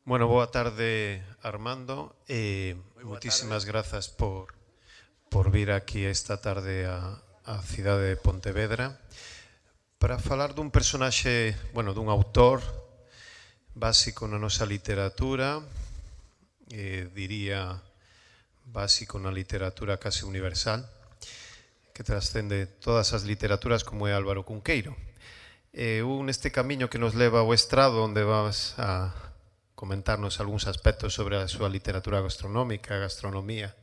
Bueno, boa tarde, Armando. Moitísimas grazas por vir aquí esta tarde á cidade de Pontevedra para falar dun personaxe, bueno, dun autor básico na nosa literatura, diría básico na literatura case universal, que trascende todas as literaturas, como é Álvaro Cunqueiro. Neste camiño que nos leva ao estrado, onde vas a comentarnos algúns aspectos sobre a súa literatura gastronómica, a gastronomía,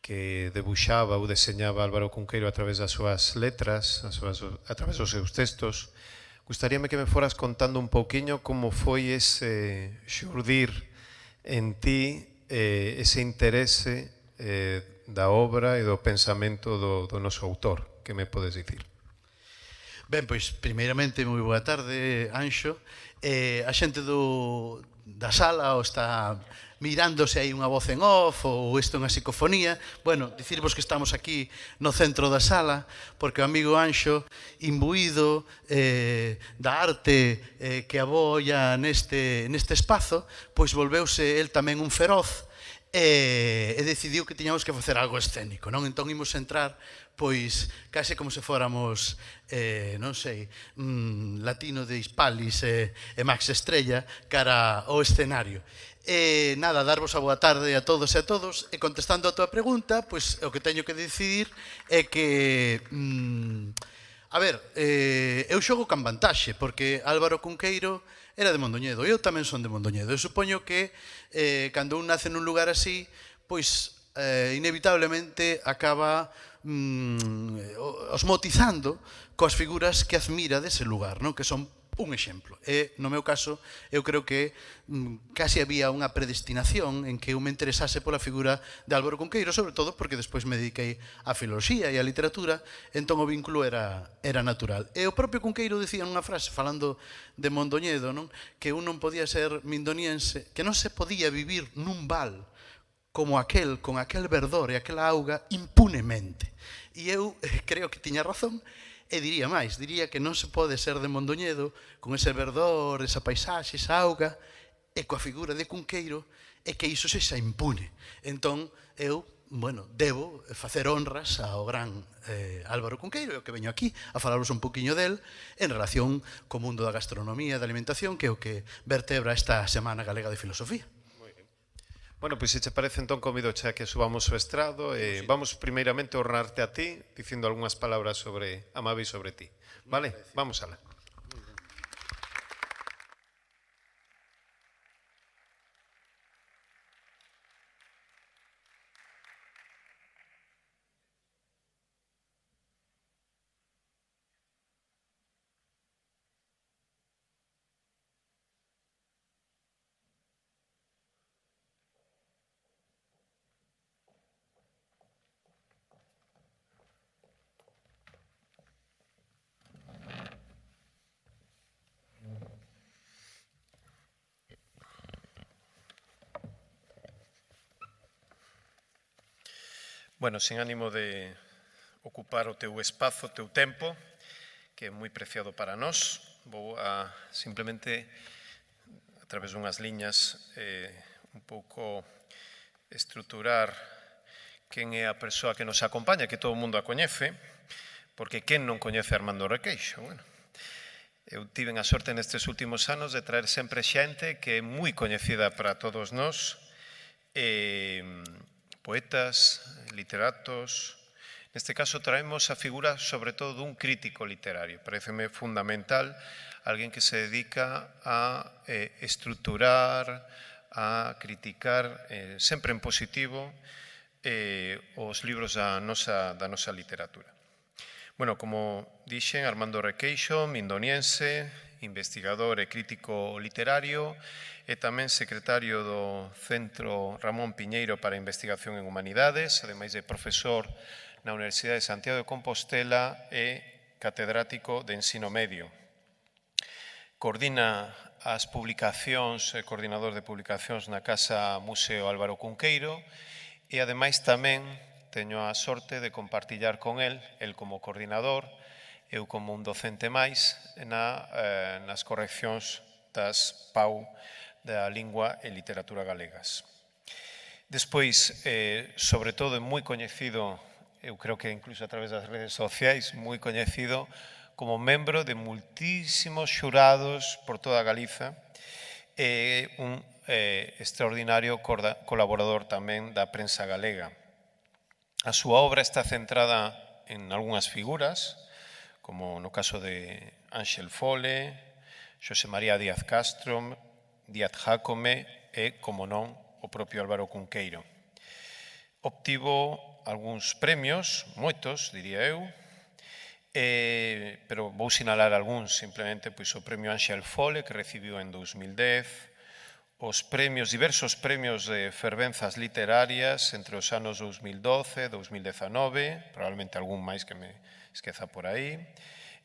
que debuxaba ou deseñaba Álvaro Cunqueiro a través das súas letras, a través dos seus textos. Gustaríame que me foras contando un pouquiño como foi ese xurdir en ti, ese interese da obra e do pensamento do noso autor. Que me podes dicir? Ben, pois, primeiramente, moi boa tarde, Anxo. A xente da sala o está mirándose aí unha voz en off ou isto é unha psicofonía. Bueno, dicirvos que estamos aquí no centro da sala porque o amigo Anxo, imbuído da arte que aboia neste espazo, pois volveuse el tamén un feroz e decidiu que tiñamos que facer algo escénico, non? Entón imos entrar pois case como se fóramos non sei, Latino de Hispalis e Max Estrella cara ao escenario. Nada, darvos a boa tarde a todos e a todos e contestando a tua pregunta, pois o que teño que decidir é que a ver, eu xogo can vantaxe porque Álvaro Cunqueiro era de Mondoñedo, eu tamén son de Mondoñedo. Eu supoño que cando un nace nun lugar así, pois inevitablemente acaba osmotizando coas figuras que admira dese lugar, non? Que son un exemplo. E, no meu caso, eu creo que casi había unha predestinación en que eu me interesase pola figura de Álvaro Cunqueiro, sobre todo porque despois me dediquei á filoloxía e á literatura, entón o vínculo era natural. E o propio Cunqueiro dicía nunha frase, falando de Mondoñedo, non? Que un non podía ser mindoniense, que non se podía vivir nun val como aquel, con aquel verdor e aquela auga impunemente. E eu creo que tiña razón, e diría máis, diría que non se pode ser de Mondoñedo con ese verdor, esa paisaxe, esa auga, e coa figura de Cunqueiro, e que iso sexa impune. Entón, eu, bueno, debo facer honras ao gran Álvaro Cunqueiro, e o que veño aquí a falaros un poquinho del en relación co mundo da gastronomía e da alimentación, que é o que vertebra esta Semana Galega de Filosofía. Bueno, pois se che parece, entón convido xa que subamos ao estrado e vamos primeiramente a honrarte a ti dicindo algunhas palabras sobre Amavi sobre ti. Vale? Vamos alá. Bueno, sen ánimo de ocupar o teu espazo, o teu tempo, que é moi preciado para nós, vou a simplemente, a través dunhas liñas, un pouco estruturar quen é a persoa que nos acompaña, que todo o mundo a coñece, porque quen non coñece a Armando Requeixo? Bueno, eu tiven a sorte nestes últimos anos de traer sempre xente que é moi coñecida para todos nós, poetas, literatos. Neste caso traemos a figura sobre todo dun crítico literario. Pareceme fundamental alguén que se dedica a estruturar, a criticar, sempre en positivo, os libros da nosa literatura. Bueno, como dixen, Armando Requeixo, mindoniense, investigador e crítico literario, e tamén secretario do Centro Ramón Piñeiro para a Investigación en Humanidades, ademais de profesor na Universidade de Santiago de Compostela e catedrático de ensino medio. Coordina as publicacións, coordinador de publicacións na Casa Museo Álvaro Cunqueiro, e ademais tamén teño a sorte de compartillar con el como coordinador, eu como un docente máis nas correccións das PAU da lingua e literatura galegas. Despois, sobre todo, é moi coñecido, eu creo que incluso a través das redes sociais, moi coñecido como membro de multísimos xurados por toda Galiza, e un extraordinario colaborador tamén da prensa galega. A súa obra está centrada en algunhas figuras, como no caso de Ángel Fole, Xosé María Díaz Castro, Díaz Jácome e, como non, o propio Álvaro Cunqueiro. Obtivo algúns premios, moitos, diría eu, pero vou sinalar algúns, simplemente pois o premio Ángel Fole, que recibiu en 2010, os premios, diversos premios de fervenzas literarias entre os anos 2012 e 2019, probablemente algún máis que me esqueza por aí,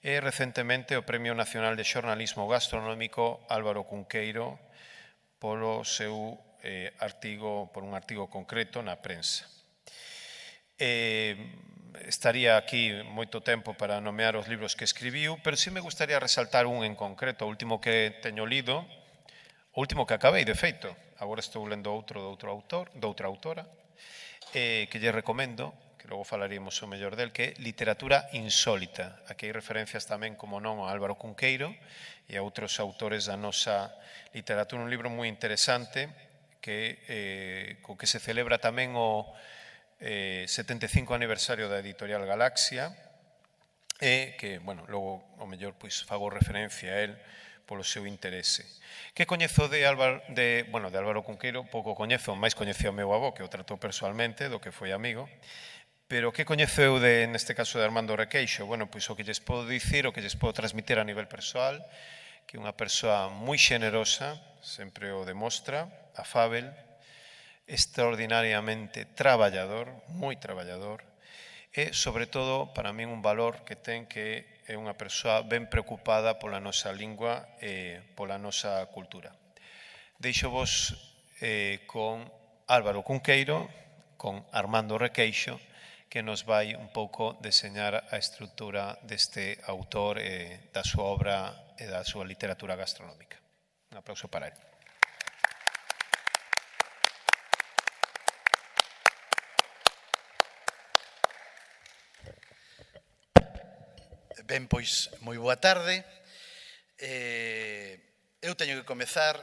e recentemente o Premio Nacional de Xornalismo Gastronómico Álvaro Cunqueiro polo seu artigo, por un artigo concreto na prensa. Estaría aquí moito tempo para nomear os libros que escribiu, pero sí me gustaría resaltar un en concreto, o último que teño lido, o último que acabei, de feito. Agora estou lendo outro doutra autora, que lle recomendo, que logo falaríamos o mellor del, que é Literatura Insólita. Aquí hai referencias tamén, como non, a Álvaro Cunqueiro e a outros autores da nosa literatura. Un libro moi interesante co que se celebra tamén o 75 aniversario da editorial Galaxia e que, bueno, logo o mellor pois fago referencia a él polo seu interese. Que coñezo de Álvaro Cunqueiro? Pouco coñezo, máis coñecí ao meu avó, que o tratou persoalmente, do que foi amigo. Pero que coñezo eu neste caso de Armando Requeixo? Bueno, pois o que lles podo dicir, o que lles podo transmitir a nivel persoal, que é unha persoa moi xenerosa, sempre o demostra, afábel, extraordinariamente traballador, moi traballador, e, sobre todo, para min un valor que ten que é unha persoa ben preocupada pola nosa lingua e pola nosa cultura. Deixo vos con Álvaro Cunqueiro, con Armando Requeixo, que nos vai un pouco deseñar a estrutura deste autor e da súa obra e da súa literatura gastronómica. Un aplauso para él. Ben, pois, moi boa tarde. Eu teño que comezar,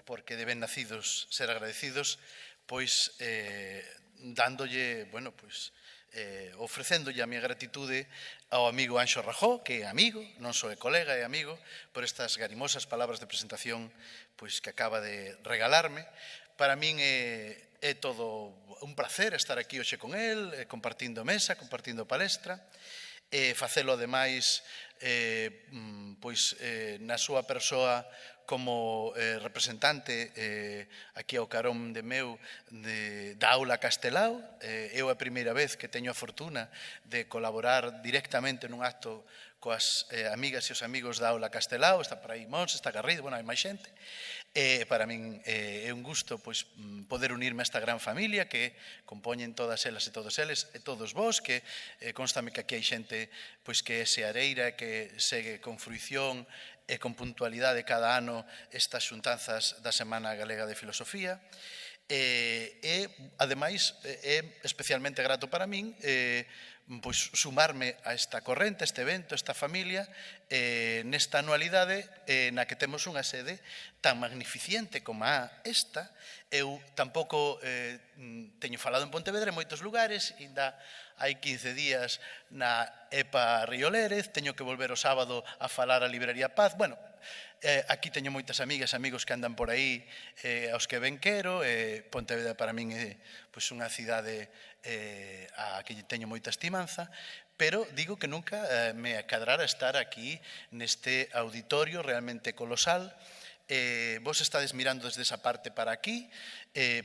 porque de ben nacidos ser agradecidos, pois, dándolle, bueno, pois, ofrecéndolle a miña gratitude ao amigo Anxo Rajó, que é amigo, non só é colega, é amigo, por estas garimosas palabras de presentación pois que acaba de regalarme. Para min é todo un placer estar aquí hoxe con el, compartindo mesa, compartindo palestra, e facelo, ademais, pois, na súa persoa como representante aquí ao carón de meu da Aula Castelao. Eu a primeira vez que teño a fortuna de colaborar directamente nun acto coas amigas e os amigos da Aula Castelao. Está por aí Mons, está Garrido, bueno, hai máis xente. Para min é un gusto pois poder unirme a esta gran familia que compoñen todas elas e todos eles e todos vós, que constame que aquí hai xente pois que é seareira, que segue con fruición e con puntualidade cada ano estas xuntanzas da Semana Galega de Filosofía. E, ademais, é especialmente grato para min pois sumarme a esta corrente, a este evento, a esta familia, nesta anualidade na que temos unha sede tan magnificente como a esta. Eu tampouco teño falado en Pontevedra en moitos lugares, ainda hai 15 días na EPA Río Lérez, teño que volver o sábado a falar a Librería Paz. Bueno, aquí teño moitas amigas e amigos que andan por aí aos que ben quero. Pontevedra para min é pois unha cidade a que teño moita estimanza, pero digo que nunca me acadrara estar aquí neste auditorio realmente colosal. Vos estades mirando desde esa parte para aquí,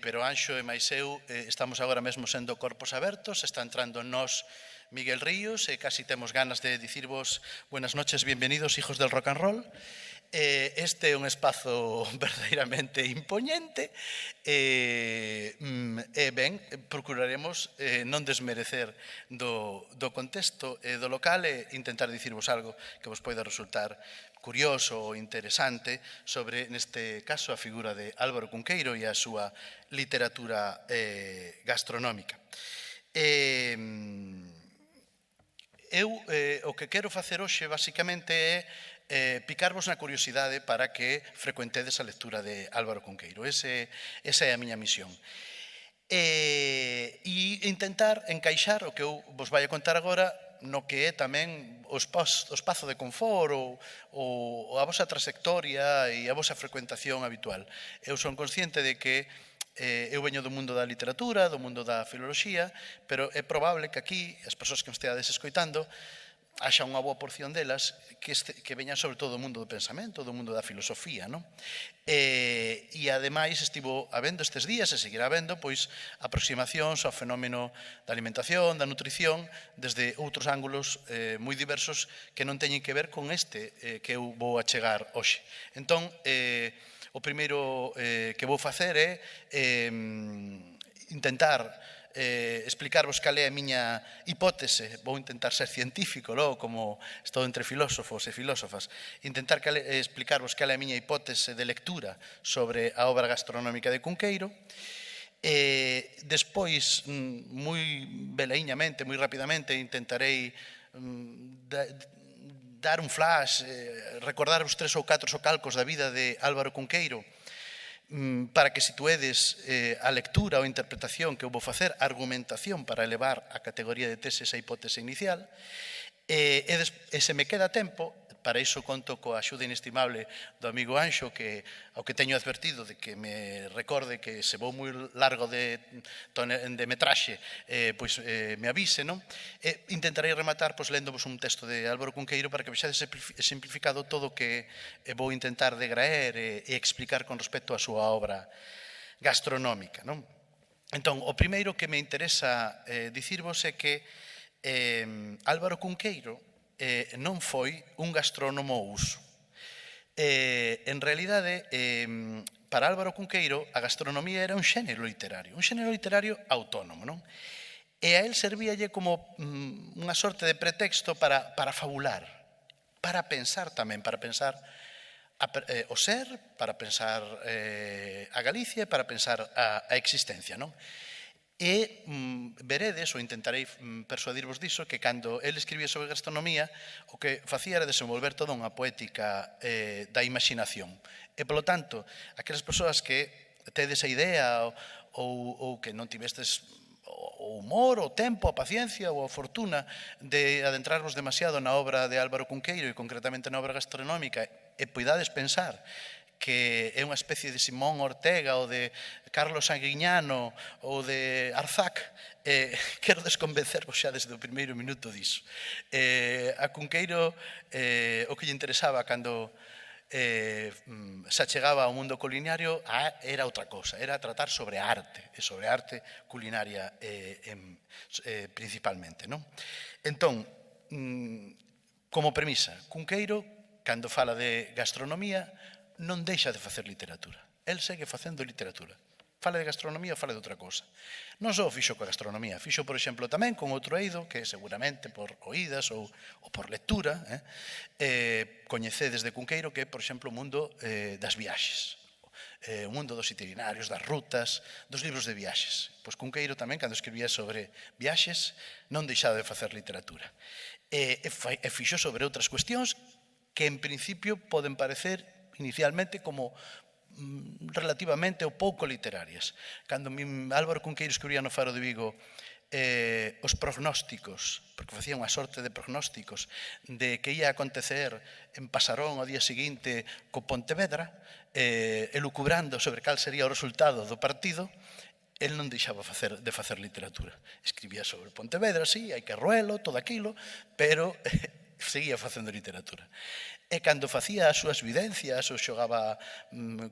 pero Anxo e máis eu estamos agora mesmo sendo corpos abertos. Está entrando en nós Miguel Ríos e casi temos ganas de dicirvos buenas noches, bienvenidos, hijos del rock and roll. Este é un espazo verdadeiramente impoñente e ben, procuraremos non desmerecer do contexto e do local e intentar dicirvos algo que vos poida resultar curioso ou interesante sobre, neste caso, a figura de Álvaro Cunqueiro e a súa literatura gastronómica. Eu o que quero facer hoxe basicamente é picarvos na curiosidade para que frecuentedes a lectura de Álvaro Cunqueiro. Esa é a miña misión. E intentar encaixar o que eu vos vai a contar agora no que é tamén o espazo de confort ou a vosa trayectoria e a vosa frecuentación habitual. Eu son consciente de que eu veño do mundo da literatura, do mundo da filoloxía, pero é probable que aquí as persoas que me esteades escoitando haxa unha boa porción delas que veñan sobre todo do mundo do pensamento, do mundo da filosofía, non? E ademais estivo habendo estes días e seguirá habendo pois aproximacións ao fenómeno da alimentación, da nutrición, desde outros ángulos moi diversos que non teñen que ver con este que eu vou achegar hoxe. Entón, o primeiro que vou facer é intentar explicarvos cal é a miña hipótese. Vou intentar ser científico, logo, como estou entre filósofos e filósofas, intentar explicarvos cal é a miña hipótese de lectura sobre a obra gastronómica de Cunqueiro. Despois, moi velaíñamente, moi rapidamente, intentarei dar un flash, recordarvos 3 ou 4 socalcos da vida de Álvaro Cunqueiro, para que situedes a lectura ou interpretación que eu vou facer, a argumentación para elevar a categoría de tese esa hipótese inicial, e se me queda tempo, para iso conto coa axuda inestimable do amigo Anxo, ao que teño advertido de que me recorde que se vou moi largo de metraxe, pois me avise, non? Intentarei rematar léndovos un texto de Álvaro Cunqueiro para que vexades simplificado todo o que vou intentar degraer e explicar con respecto á súa obra gastronómica, non? Entón, o primeiro que me interesa dicirvos é que Álvaro Cunqueiro non foi un gastrónomo ao uso. En realidade, para Álvaro Cunqueiro, a gastronomía era un xénero literario autónomo, non? E a él servíalle como unha sorte de pretexto para fabular, para pensar tamén, para pensar o ser, para pensar a Galicia, para pensar a existencia, non? E veredes, ou intentarei persuadirvos diso, que cando ele escribía sobre gastronomía, o que facía era desenvolver toda unha poética da imaginación. E, polo tanto, aquelas persoas que tedes a idea ou que non tivestes o humor, o tempo, a paciencia ou a fortuna de adentrarvos demasiado na obra de Álvaro Cunqueiro e concretamente na obra gastronómica e poidades pensar que é unha especie de Simón Ortega ou de Carlos Sanguiñano ou de Arzac, quero desconvencervos xa desde o primeiro minuto diso. A Cunqueiro o que lle interesaba cando se achegaba ao mundo culinario era outra cosa, era tratar sobre arte, e sobre arte culinaria principalmente, non? Entón, como premisa, Cunqueiro, cando fala de gastronomía, non deixa de facer literatura. El segue facendo literatura. Fala de gastronomía ou fala de outra cosa. Non só fixo coa gastronomía, fixo, por exemplo, tamén con outro eido, que seguramente por oídas ou por lectura, coñecedes de Cunqueiro, que é, por exemplo, o mundo das viaxes. O mundo dos itinerarios, das rutas, dos libros de viaxes. Pois Cunqueiro tamén, cando escribía sobre viaxes, non deixaba de facer literatura. E fixo sobre outras cuestións que, en principio, poden parecer inicialmente como relativamente ou pouco literarias. Cando Álvaro Cunqueiro escribía no Faro de Vigo os prognósticos, porque facía unha sorte de prognósticos de que ia acontecer en Pasarón ao día seguinte co Pontevedra, elucubrando sobre cal sería o resultado do partido, el non deixaba de facer literatura. Escribía sobre Pontevedra, sí, hai que roelo, todo aquilo, pero seguía facendo literatura. E cando facía as súas vivencias, ou xogaba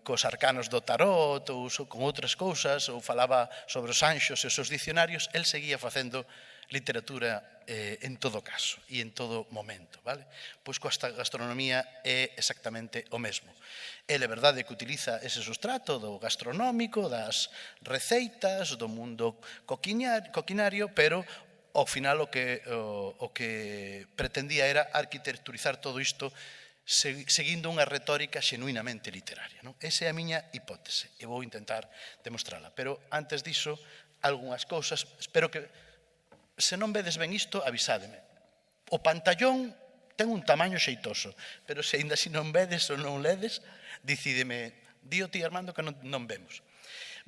cos arcanos do tarot, ou con outras cousas, ou falaba sobre os anxos e os seus dicionarios, el seguía facendo literatura en todo caso e en todo momento, vale? Pois coa gastronomía é exactamente o mesmo. Ele é verdade que utiliza ese sustrato do gastronómico, das receitas, do mundo coquinario, pero ao final o que pretendía era arquitecturizar todo isto seguindo unha retórica xenuinamente literaria. Non? Esa é a miña hipótese e vou intentar demostrala. Pero antes diso, algunhas cousas, espero que se non vedes ben isto, avisádeme. O pantallón ten un tamaño xeitoso, pero se ainda si non vedes ou non ledes, dicídeme, dío ti Armando que non vemos.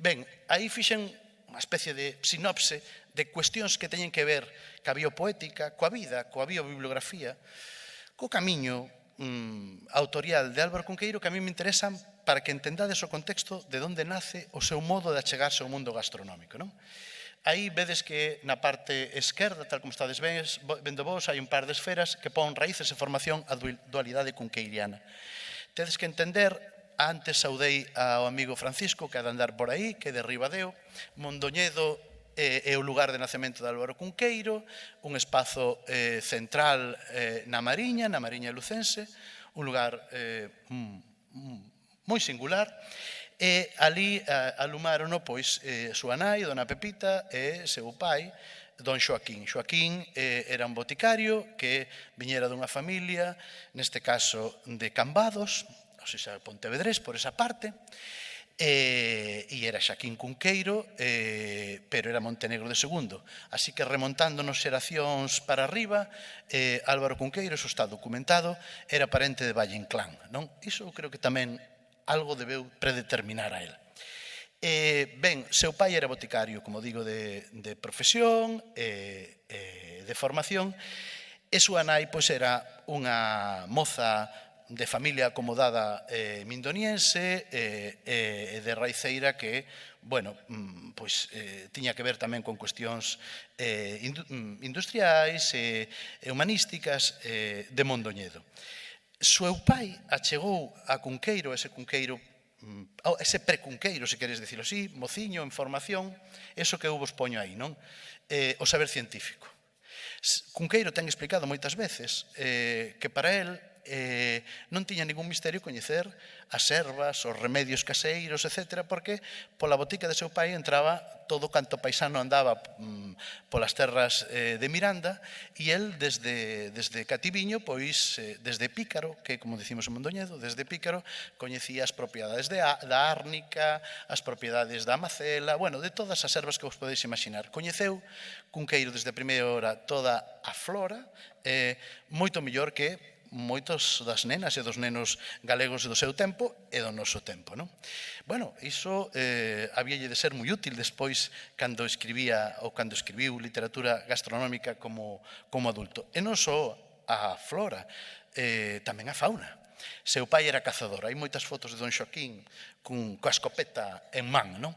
Ben, aí fixen unha especie de sinopse de cuestións que teñen que ver ca biopoética, coa vida, coa biobibliografía, co camiño autorial de Álvaro Cunqueiro que a mí me interesan para que entendades o contexto de onde nace o seu modo de achegarse ao mundo gastronómico, non? Aí vedes que na parte esquerda, tal como estades vendo vos, hai un par de esferas que pon raíces e formación a dualidade cunqueiriana. Tedes que entender, antes saudei ao amigo Francisco, que ha de andar por aí, que é de Ribadeo, Mondoñedo é o lugar de nacemento de Álvaro Cunqueiro, un espazo central na Mariña lucense, un lugar moi singular, e ali alumárono pois súa nai, dona Pepita, e seu pai, don Xoaquín. Xoaquín era un boticario que viñera dunha familia, neste caso de Cambados, ou seja, Pontevedrés, por esa parte, e era Xaquín Cunqueiro, pero era Montenegro de segundo. Así que remontándonos xeracións para arriba, Álvaro Cunqueiro, iso está documentado, era parente de Valle Inclán. Iso creo que tamén algo debeu predeterminar a él. Ben, seu pai era boticario, como digo, de profesión, de formación, e súa nai pois era unha moza de familia acomodada mindoniense e de raiceira que, bueno, pois tiña que ver tamén con cuestións industriais e humanísticas de Mondoñedo. Seu pai achegou a Cunqueiro, ese precunqueiro, se queres dicilo así, mociño, en formación, eso que eu vos poño aí, non? O saber científico. Cunqueiro ten explicado moitas veces que para él non tiña ningún misterio coñecer as ervas, os remedios caseiros, etc., porque pola botica de seu pai entraba todo canto paisano andaba polas terras de Miranda e el desde cativiño, pois desde pícaro, que como dicimos en Mondoñedo, desde pícaro coñecía as propiedades da árnica, as propiedades da macela, bueno, de todas as ervas que vos podeis imaginar. Coñeceu Cunqueiro desde a primeira hora toda a flora, moito mellor que moitos das nenas e dos nenos galegos do seu tempo e do noso tempo, non? Bueno, iso habíalle de ser moi útil despois cando escribía ou cando escribiu literatura gastronómica como adulto. E non só a flora, tamén a fauna. Seu pai era cazador, hai moitas fotos de don Xoaquín coa escopeta en man, non?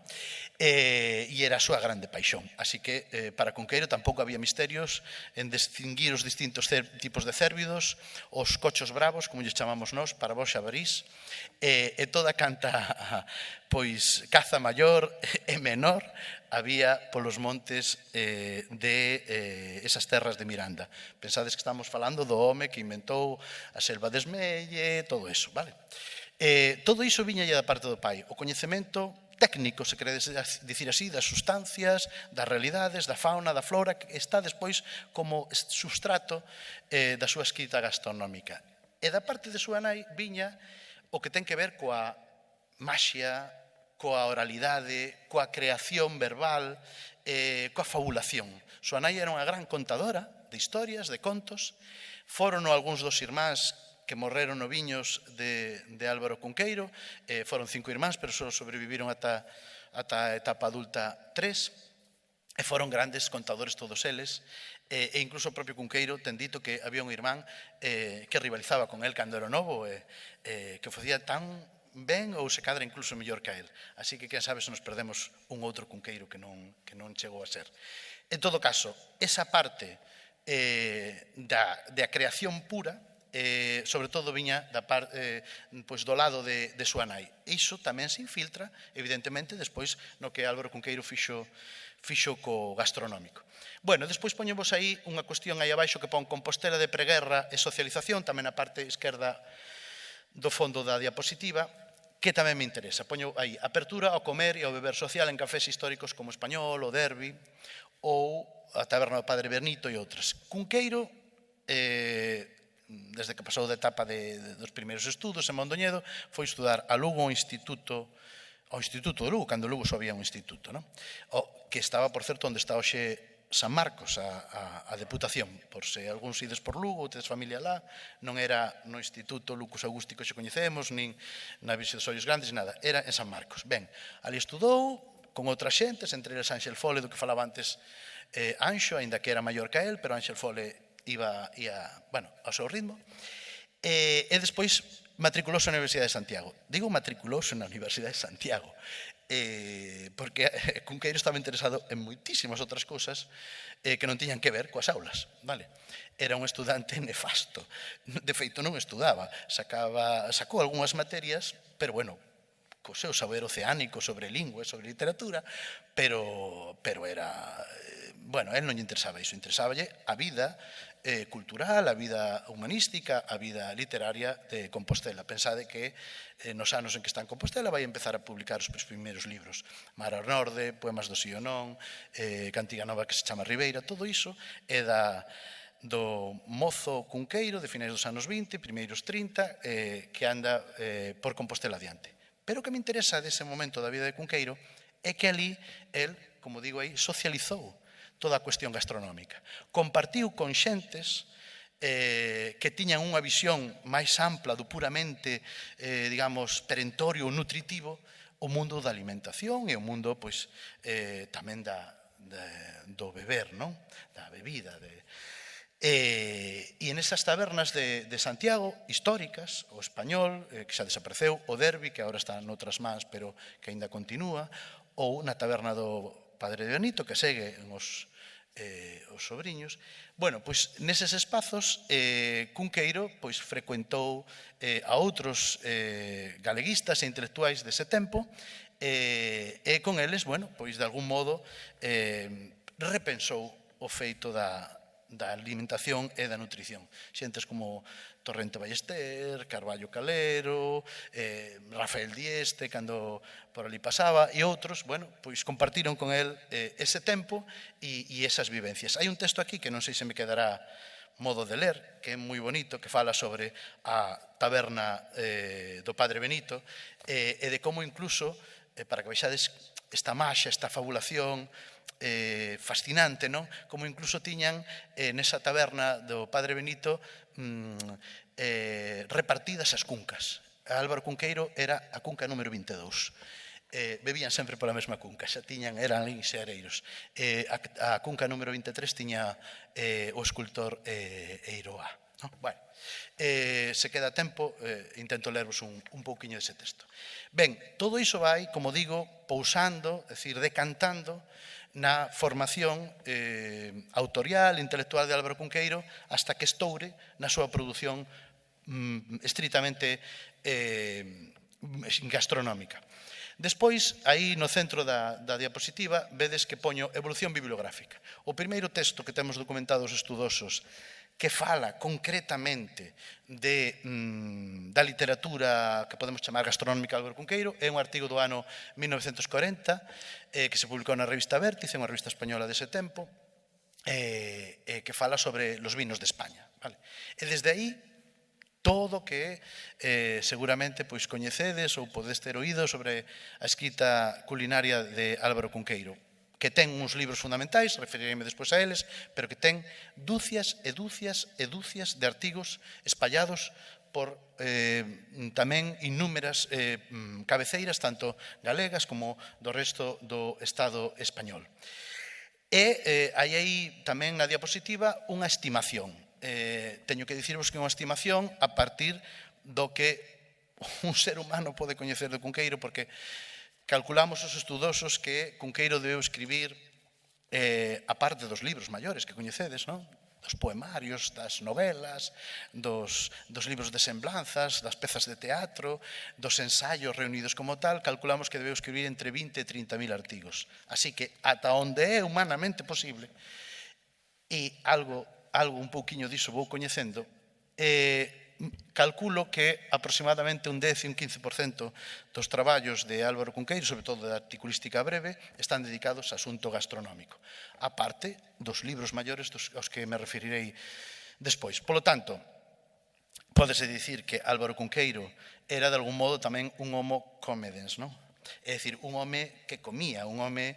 E era a súa grande paixón. Así que para Cunqueiro tampouco había misterios en distinguir os distintos tipos de cérvidos, os cochos bravos, como lles chamamos nós, para vos xabarís, e toda canta pois caza maior e menor había polos montes de esas terras de Miranda. Pensades que estamos falando do home que inventou a selva de Esmelle, todo eso, vale? Todo iso viñalle da parte do pai. O coñecemento técnico, se queredes dicir así, das sustancias, das realidades, da fauna, da flora, que está despois como substrato da súa escrita gastronómica. E da parte de súa nai viña o que ten que ver coa maxia, coa oralidade, coa creación verbal, coa fabulación. Súa nai era unha gran contadora de historias, de contos. Foron algúns dos irmáns que morreron noviños de Álvaro Cunqueiro. Foron 5 irmáns, pero só sobreviviron ata a etapa adulta 3. E foron grandes contadores todos eles. E incluso o propio Cunqueiro ten dito que había un irmán que rivalizaba con él cando era novo, que facía tan ben ou se cadra incluso mellor que a él. Así que, quen sabe, se nos perdemos un outro Cunqueiro que non chegou a ser. En todo caso, esa parte da creación pura sobre todo viña do lado de súa nai. Iso tamén se infiltra, evidentemente, despois no que Álvaro Cunqueiro fixo co gastronómico. Bueno, despois poñemos aí unha cuestión aí abaixo que pon Compostela de preguerra e socialización, tamén na parte esquerda do fondo da diapositiva, que tamén me interesa. Poño aí apertura ao comer e ao beber social en cafés históricos como Español, o Derbi, ou a Taberna do Padre Benito e outras. Cunqueiro, desde que pasou da etapa dos primeiros estudos en Mondoñedo, foi estudar a Lugo ao Instituto de Lugo, cando Lugo só había un instituto, que estaba, por certo, onde está hoxe San Marcos, a Deputación, por se algúns ides por Lugo ou tedes familia lá, non era no Instituto Lucus Augusti que xe coñecemos, nin na Virxe dos Ollos Grandes, nada, era en San Marcos. Ben, ali estudou con outras xentes, entre eles Ángel Fole, do que falaba antes Anxo, aínda que era maior que él, pero Ángel Fole ia ao seu ritmo, e despois matriculouse na Universidade de Santiago. Digo matriculouse na Universidade de Santiago, porque Cunqueiro estaba interesado en moitísimas outras cousas que non tiñan que ver coas aulas, vale? Era un estudante nefasto. De feito, non estudaba. Sacou algunhas materias, pero, bueno, co seu saber oceánico sobre lingua e sobre literatura, pero era... Bueno, a él non lle interesaba iso, interesáballe a vida cultural, a vida humanística, a vida literaria de Compostela. Pensade que nos anos en que está en Compostela vai empezar a publicar os primeiros libros. Mar ao Norde, Poemas do Si ou Non, Cantiga Nova que se chama Ribeira, todo iso é do mozo Cunqueiro de finais dos anos 20, primeiros 30, que anda por Compostela adiante. Pero o que me interesa dese momento da vida de Cunqueiro é que ali, el, como digo aí, socializou toda a cuestión gastronómica. Compartiu con xentes que tiñan unha visión máis ampla do puramente, digamos, perentorio ou nutritivo, o mundo da alimentación e o mundo, pois, tamén do beber, non? Da bebida. E en esas tabernas de Santiago, históricas, o Español, que xa desapareceu, o Derbi, que agora está noutras mans, pero que aínda continúa, ou na taberna do Padre Benito, que segue os sobriños. Bueno, pois neses espazos Cunqueiro pois frecuentou a outros galeguistas e intelectuais dese tempo e con eles, bueno, pois de algún modo repensou o feito da alimentación e da nutrición. Xentes como Torrente Ballester, Carballo Calero, Rafael Dieste, cando por ali pasaba, e outros, bueno, pois compartiron con el ese tempo e esas vivencias. Hai un texto aquí que non sei se me quedará modo de ler, que é moi bonito, que fala sobre a taberna do Padre Benito e de como incluso, para que vexades esta maxa, esta fabulación fascinante, non? Como incluso tiñan nesa taberna do Padre Benito repartidas as cuncas. Álvaro Cunqueiro era a cunca número 22. Bebían sempre pola mesma cunca, xa tiñan, eran ali xeareiros. A cunca número 23 tiña o escultor Eiroa. Bueno, se queda tempo, intento lervos un pouquiño dese texto. Ben, todo iso vai, como digo, pousando, é dicir, decantando na formación autorial, intelectual de Álvaro Cunqueiro hasta que estoure na súa produción estritamente gastronómica. Despois, aí no centro da diapositiva, vedes que poño evolución bibliográfica. O primeiro texto que temos documentado os estudosos que fala concretamente da literatura que podemos chamar gastronómica de Álvaro Cunqueiro é un artigo do ano 1940 que se publicou na revista Vértice, unha revista española dese tempo, que fala sobre los vinos de España. E desde aí, todo que seguramente pois coñecedes ou podes ter oído sobre a escrita culinaria de Álvaro Cunqueiro, que ten uns libros fundamentais, referireme despois a eles, pero que ten dúcias e dúcias e dúcias de artigos espallados por tamén innúmeras cabeceiras, tanto galegas como do resto do Estado español. E hai aí tamén na diapositiva unha estimación. Teño que dicirvos que é unha estimación a partir do que un ser humano pode coñecer de Cunqueiro, porque calculamos os estudosos que Cunqueiro debeu escribir a parte dos libros maiores que coñecedes, non? dos poemarios, das novelas, dos libros de semblanzas, das pezas de teatro, dos ensaios reunidos como tal, calculamos que debeu escribir entre 20 e 30.000 artigos. Así que, ata onde é humanamente posible, e algo un pouquiño diso vou coñecendo, calculo que aproximadamente un 10 e un 15% dos traballos de Álvaro Cunqueiro, sobre todo da articulística breve, están dedicados a asunto gastronómico, a parte dos libros maiores aos que me referirei despois. Polo tanto, pódese dicir que Álvaro Cunqueiro era de algún modo tamén un homo comedens, non? É dicir, un home que comía, un home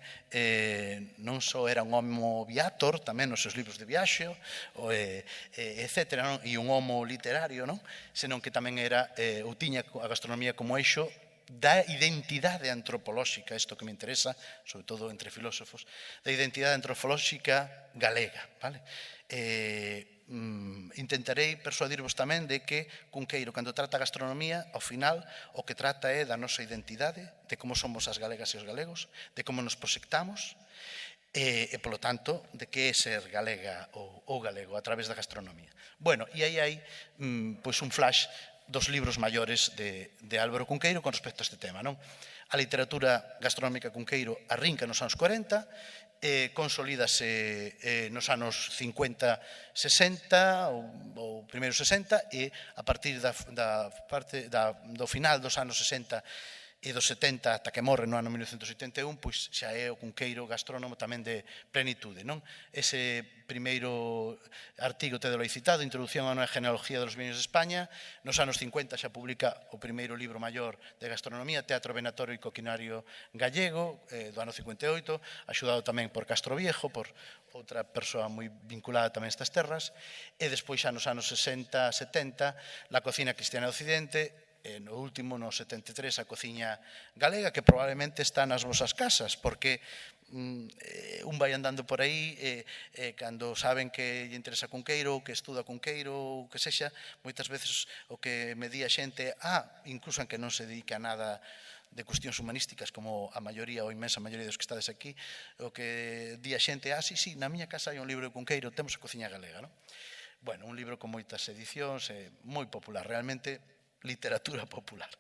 non só era un homo viator, tamén nos seus libros de viaxe, etc., e un homo literario, non? Senón que tamén era, ou tiña a gastronomía como eixo da identidade antropolóxica, isto que me interesa, sobre todo entre filósofos, da identidade antropolóxica galega, vale? Intentarei persuadirvos tamén de que Cunqueiro, cando trata a gastronomía, ao final o que trata é da nosa identidade, de como somos as galegas e os galegos, de como nos proxectamos e polo tanto, de que é ser galega ou galego a través da gastronomía. Bueno, e aí hai pois un flash dos libros maiores de Álvaro Cunqueiro con respecto a este tema, non? A literatura gastronómica Cunqueiro arrinca nos anos 40, consolídase nos anos 50, 60 ou primeiro 60 e a partir do final dos anos 60 e dos 70 ata que morre no ano 1981, pois xa é o Cunqueiro gastrónomo tamén de plenitude, non? Ese primeiro artigo tedelo aí citado, Introducción a unha genealogía dos viños de España, nos anos 50 xa publica o primeiro libro maior de gastronomía, Teatro Venatorio e Coquinario Gallego, do ano 58, axudado tamén por Castro Viejo, por outra persoa moi vinculada tamén a estas terras, e despois xa nos anos 60, 70, La cocina cristiana de Occidente, no último, no 73, a cociña galega, que probablemente está nas vosas casas, porque un vai andando por aí cando saben que lle interesa Cunqueiro, que estuda Cunqueiro, ou que sexa, moitas veces o que me di a xente, incluso en que non se dedica a nada de cuestións humanísticas, como a maioría ou inmensa maioría dos que estades aquí, o que di a xente, sí, na miña casa hai un libro de Cunqueiro, temos a cociña galega, non? Bueno, un libro con moitas edicións, moi popular, realmente literatura popular.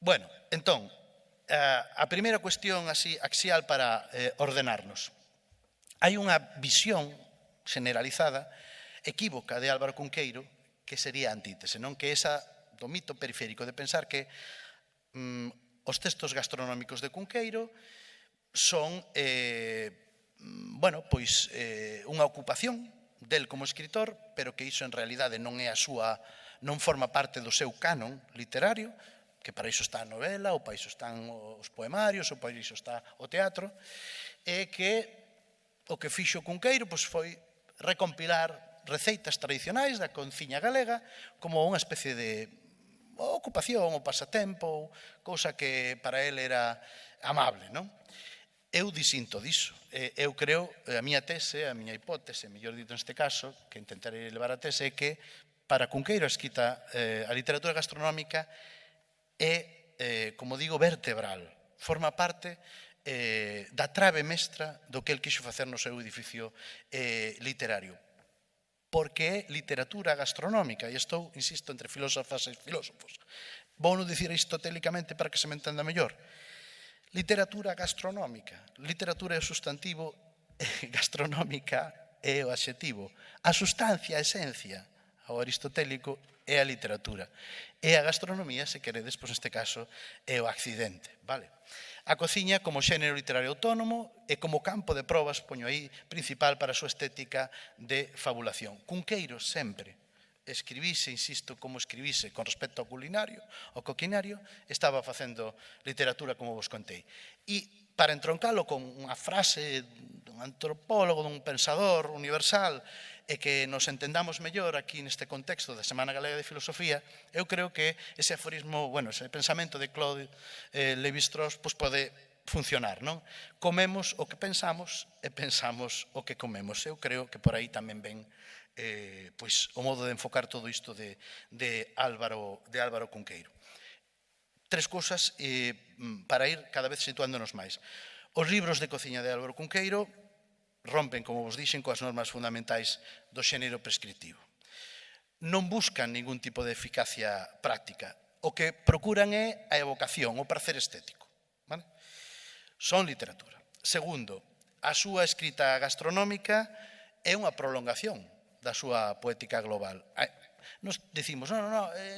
Bueno, entón, a primeira cuestión así axial para ordenarnos. Hai unha visión generalizada, equívoca de Álvaro Cunqueiro, que sería a antítese, non? Que esa do mito periférico de pensar que os textos gastronómicos de Cunqueiro son unha ocupación del como escritor, pero que iso en realidade non é a súa, non forma parte do seu canon literario, que para iso está a novela, ou para iso están os poemarios, ou para iso está o teatro, e que o que fixo Cunqueiro foi recompilar receitas tradicionais da cociña galega como unha especie de ocupación ou pasatempo, cousa que para el era amable, non? Eu disinto diso. Eu creo, a miña tese, a miña hipótese, mellor dito neste caso, que intentarei levar a tese, é que para Cunqueiro a literatura gastronómica é, como digo, vertebral. Forma parte da trave mestra do que el quixo facer no seu edificio literario. Porque é literatura gastronómica, e estou, insisto, entre filósofas e filósofos. Vou non dicir aristotélicamente para que se me entenda mellor. Literatura gastronómica. Literatura é o substantivo, gastronómica é o adxetivo. A sustancia, a esencia, ao aristotélico, é a literatura. E a gastronomía, se queredes, pois neste caso, é o accidente, vale? A cociña como xénero literario autónomo e como campo de probas, poño aí, principal para a súa estética de fabulación. Cunqueiro sempre escribise, insisto, como escribise con respecto ao culinario, ao coquinario, estaba facendo literatura como vos contei. E para entroncalo con unha frase dun antropólogo, dun pensador universal, e que nos entendamos mellor aquí neste contexto da Semana Galega de Filosofía, eu creo que ese aforismo, ese pensamento de Claude Lévi-Strauss pode funcionar, non? Comemos o que pensamos e pensamos o que comemos. Eu creo que por aí tamén ven o modo de enfocar todo isto de Álvaro Cunqueiro. Tres cousas para ir cada vez situándonos máis. Os libros de cociña de Álvaro Cunqueiro rompen, como vos dixen, coas normas fundamentais do xénero prescriptivo. Non buscan ningún tipo de eficacia práctica. O que procuran é a evocación, o prazer estético. Vale? Son literatura. Segundo, a súa escrita gastronómica é unha prolongación da súa poética global. Nos dicimos,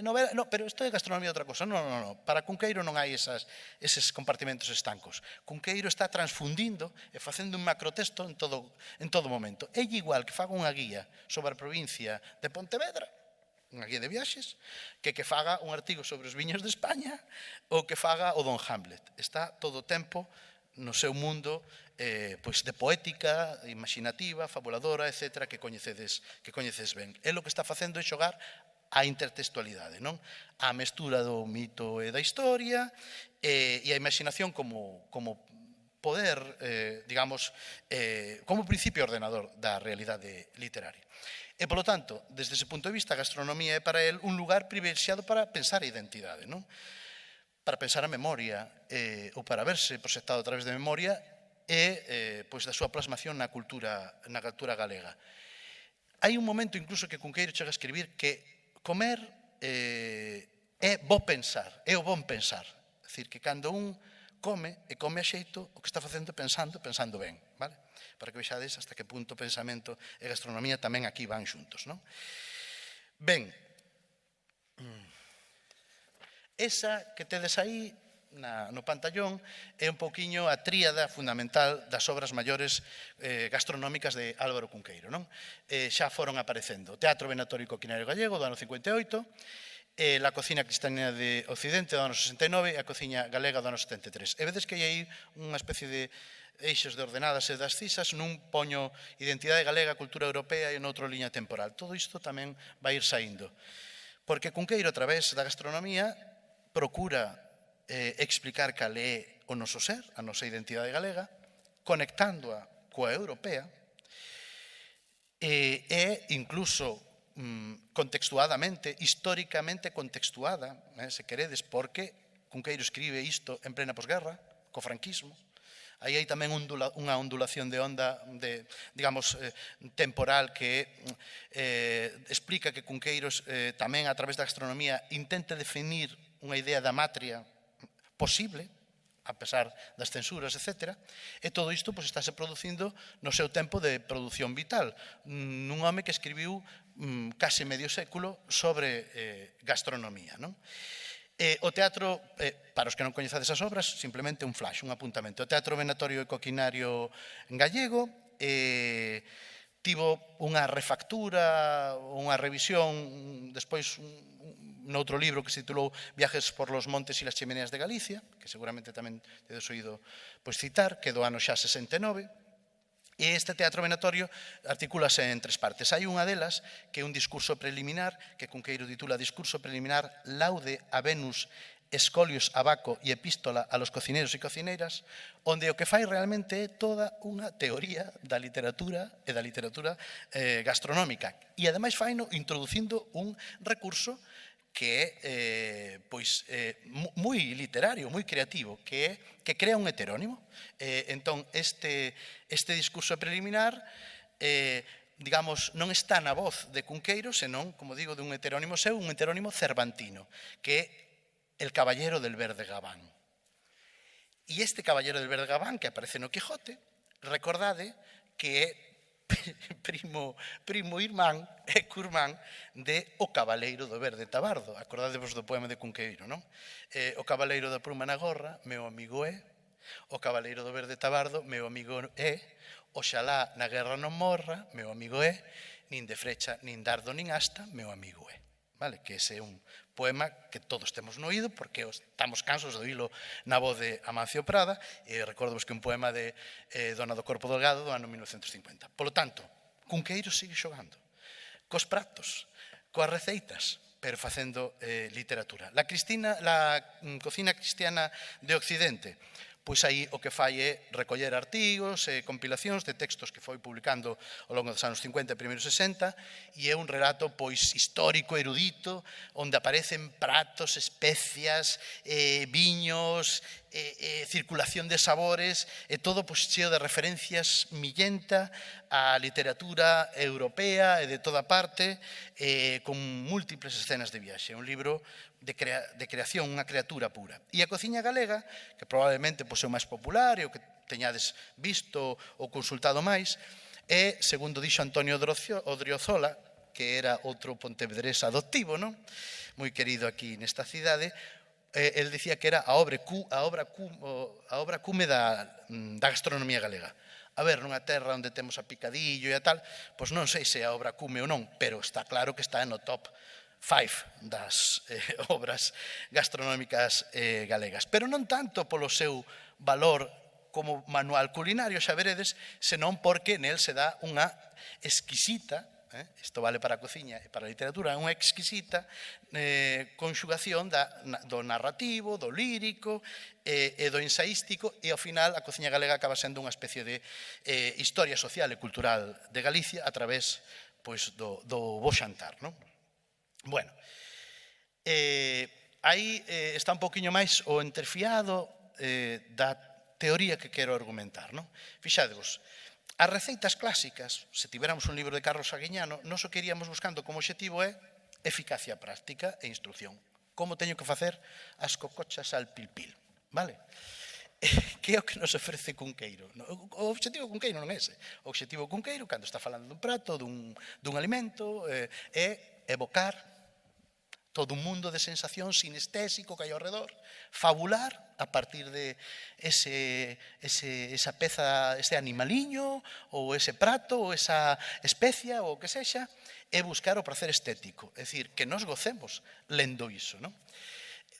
novela, pero isto é gastronomía outra cosa. Non. Para Cunqueiro non hai eses compartimentos estancos. Cunqueiro está transfundindo e facendo un macrotexto en todo momento. É igual que faga unha guía sobre a provincia de Pontevedra, unha guía de viaxes, que faga un artigo sobre os viños de España ou que faga o Don Hamlet. Está todo o tempo no seu mundo de poética, imaginativa, fabuladora, etc., que coñecedes ben. É o que está facendo é xogar a intertextualidade, non? A mestura do mito e da historia e a imaginación como poder, digamos, como principio ordenador da realidade literaria. E, polo tanto, desde ese punto de vista, a gastronomía é para el un lugar privilexiado para pensar a identidade, non? Para pensar a memoria ou para verse proxectado a través de memoria e da súa plasmación na cultura galega. Hai un momento incluso que Cunqueiro chega a escribir que comer é bo pensar, é o bon pensar. É dicir, que cando un come e come a xeito, o que está facendo pensando ben, vale? Para que vexades hasta que punto pensamento e gastronomía tamén aquí van xuntos, non? Ben, esa que tedes aí no pantallón é un pouquiño a tríada fundamental das obras maiores gastronómicas de Álvaro Cunqueiro, non? Xa foron aparecendo o Teatro Venatorio e Coquinario Gallego do ano 58, la Cocina Cristiana de Occidente do ano 69 e a Cociña Galega do ano 73. E vedes que hai aí unha especie de eixos de ordenadas e das cisas, nun poño identidade galega, cultura europea e noutro liña temporal. Todo isto tamén vai ir saindo. Porque Cunqueiro, a través da gastronomía, procura explicar cal é o noso ser, a nosa identidade galega, conectándoa coa europea e incluso contextuadamente, históricamente contextuada, se queredes, porque Cunqueiro escribe isto en plena posguerra, co franquismo. Aí hai tamén unha ondulación de onda, digamos, temporal que explica que Cunqueiro tamén a través da gastronomía intente definir unha idea da matria posible, a pesar das censuras, etc. E todo isto estáse producindo no seu tempo de produción vital, nun home que escribiu case medio século sobre gastronomía. O teatro, para os que non coñezades as obras, simplemente un flash, un apuntamento. O Teatro Venatorio e Coquinario Gallego tivo unha refactura, unha revisión, despois noutro libro que se titulou Viajes por los montes e las chimeneas de Galicia, que seguramente tamén tedes oído citar, que do ano xa 69. E este teatro venatorio articúlase en tres partes. Hai unha delas que é un discurso preliminar, que Cunqueiro titula Discurso preliminar, laude a Venus, escolios a Baco e epístola a los cocineros e cocineiras, onde o que fai realmente é toda unha teoría da literatura e da literatura gastronómica. E ademais faino introducindo un recurso que é moi literario, moi creativo, que crea un heterónimo. Entón, este discurso preliminar, digamos, non está na voz de Cunqueiro, senón, como digo, dun heterónimo seu, un heterónimo cervantino, que é el caballero del verde gabán. E este caballero del verde gabán, que aparece no Quijote, recordade que é primo irmán e curmán de O Cabaleiro do Verde Tabardo. Acordadevos do poema de Cunqueiro, non? O cabaleiro da pluma na gorra, meu amigo é. O cabaleiro do Verde Tabardo, meu amigo é. Oxalá na guerra non morra, meu amigo é. Nin de frecha, nin dardo, nin asta, meu amigo é. Vale? Que ese é un poema que todos temos no oído, porque estamos cansos de oílo na voz de Amancio Prada, e recordovos que un poema de Dona do Corpo Delgado do ano 1950. Polo tanto, Cunqueiro sigue xogando cos pratos, coas receitas, pero facendo literatura. La Cocina Cristiana de Occidente, pois aí o que fai é recoller artigos e compilacións de textos que foi publicando ao longo dos anos 50 e primeiros 60, e é un relato pois histórico, erudito, onde aparecen pratos, especias, viños, circulación de sabores, e todo pois cheo de referencias millenta á literatura europea e de toda parte, con múltiples escenas de viaxe. Un libro de creación, unha criatura pura. E a cociña galega, que probablemente é o máis popular e o que teñades visto ou consultado máis, é, segundo dixo Antonio Odriozola, que era outro pontevedrés adoptivo, non? Moi querido aquí nesta cidade, el dicía que era a obra cume da gastronomía galega. A ver, nunha terra onde temos a picadillo e a tal, pois non sei se é a obra cume ou non, pero está claro que está no top 5 das obras gastronómicas galegas. Pero non tanto polo seu valor como manual culinario, xa veredes, senón porque nel se dá unha exquisita, isto vale para a cociña e para a literatura, unha exquisita conxugación do narrativo, do lírico e do ensaístico, e ao final a cociña galega acaba sendo unha especie de historia social e cultural de Galicia a través do bo xantar, non? Bueno, aí está un poquinho máis o entrefiado da teoría que quero argumentar, non? Fixadevos, as receitas clásicas, se tiveramos un libro de Carlos Aguiñano, nós o que iríamos buscando como obxectivo é eficacia práctica e instrucción. Como teño que facer as cocochas al pilpil, vale? Que é o que nos ofrece Cunqueiro? O obxectivo Cunqueiro non é ese. O obxectivo Cunqueiro, cando está falando dun prato, dun alimento, é evocar todo un mundo de sensación sinestésico que hai ao redor, fabular a partir de esa peza, ese animaliño, ou ese prato, ou esa especia, ou o que sexa, e buscar o prazer estético. É dicir, que nos gocemos lendo iso, non?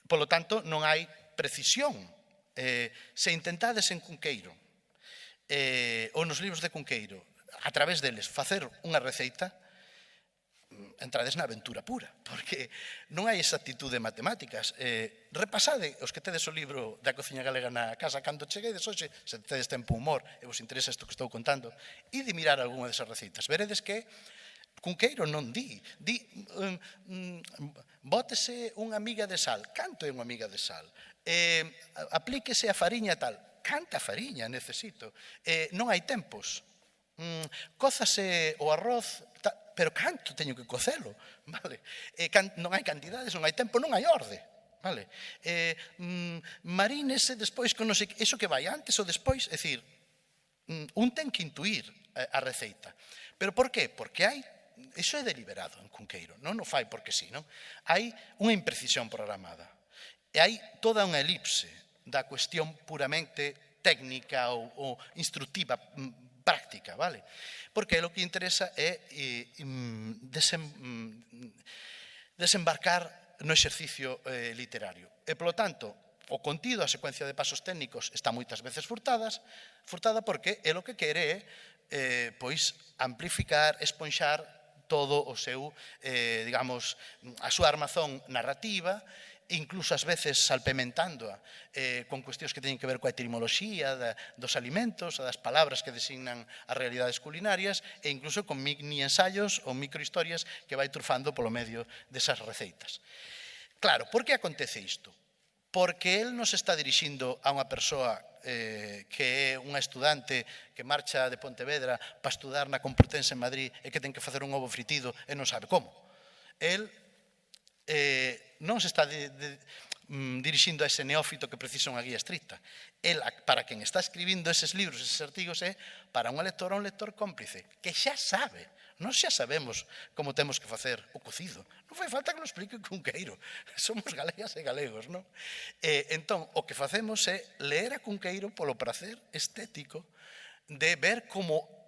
Polo tanto, non hai precisión. Se intentades en Cunqueiro, ou nos libros de Cunqueiro, a través deles, facer unha receita, entrades na aventura pura, porque non hai esa actitude de matemáticas. Repasade os que tedes o libro da cociña galega na casa cando cheguedes hoxe, se tedes tempo humor e vos interesa isto que estou contando, e de mirar algunha desas receitas. Veredes que Cunqueiro non di bótese unha miga de sal. Canto é unha miga de sal? Aplíquese a fariña tal. Canta fariña necesito? Non hai tempos. Cózase o arroz, pero canto teño que cocelo, vale? Non hai cantidades, non hai tempo, non hai orde, vale? Marínese despois con non sei, iso que vai antes ou despois, é dicir, un ten que intuir a receita. Pero por qué? Porque hai, iso é deliberado en Cunqueiro, non o fai porque sí, non? Hai unha imprecisión programada, e hai toda unha elipse da cuestión puramente técnica ou instructiva, práctica, vale? Porque o que interesa é desembarcar no exercicio literario. E, polo tanto, o contido, a secuencia de pasos técnicos está moitas veces furtada porque é o que quere é, pois, amplificar, esponxar todo o seu, digamos, a súa armazón narrativa, incluso ás veces salpementándoa con cuestións que teñen que ver coa etimoloxía dos alimentos, das palabras que designan as realidades culinarias, e incluso con mini ensaios ou microhistorias que vai trufando polo medio desas receitas. Claro, por que acontece isto? Porque el nos está dirixindo a unha persoa que é unha estudante que marcha de Pontevedra para estudar na Complutense en Madrid e que ten que facer un ovo fritido e non sabe como. El non se está dirixindo a ese neófito que precisa unha guía estricta. El, para quen está escribindo eses libros, eses artigos, é para unha lectora ou un lector cómplice, que xa sabe. Nós xa sabemos como temos que facer o cocido. Non fai falta que nos explique Cunqueiro. Somos galegas e galegos, non? Entón, o que facemos é ler a Cunqueiro polo prazer estético de ver como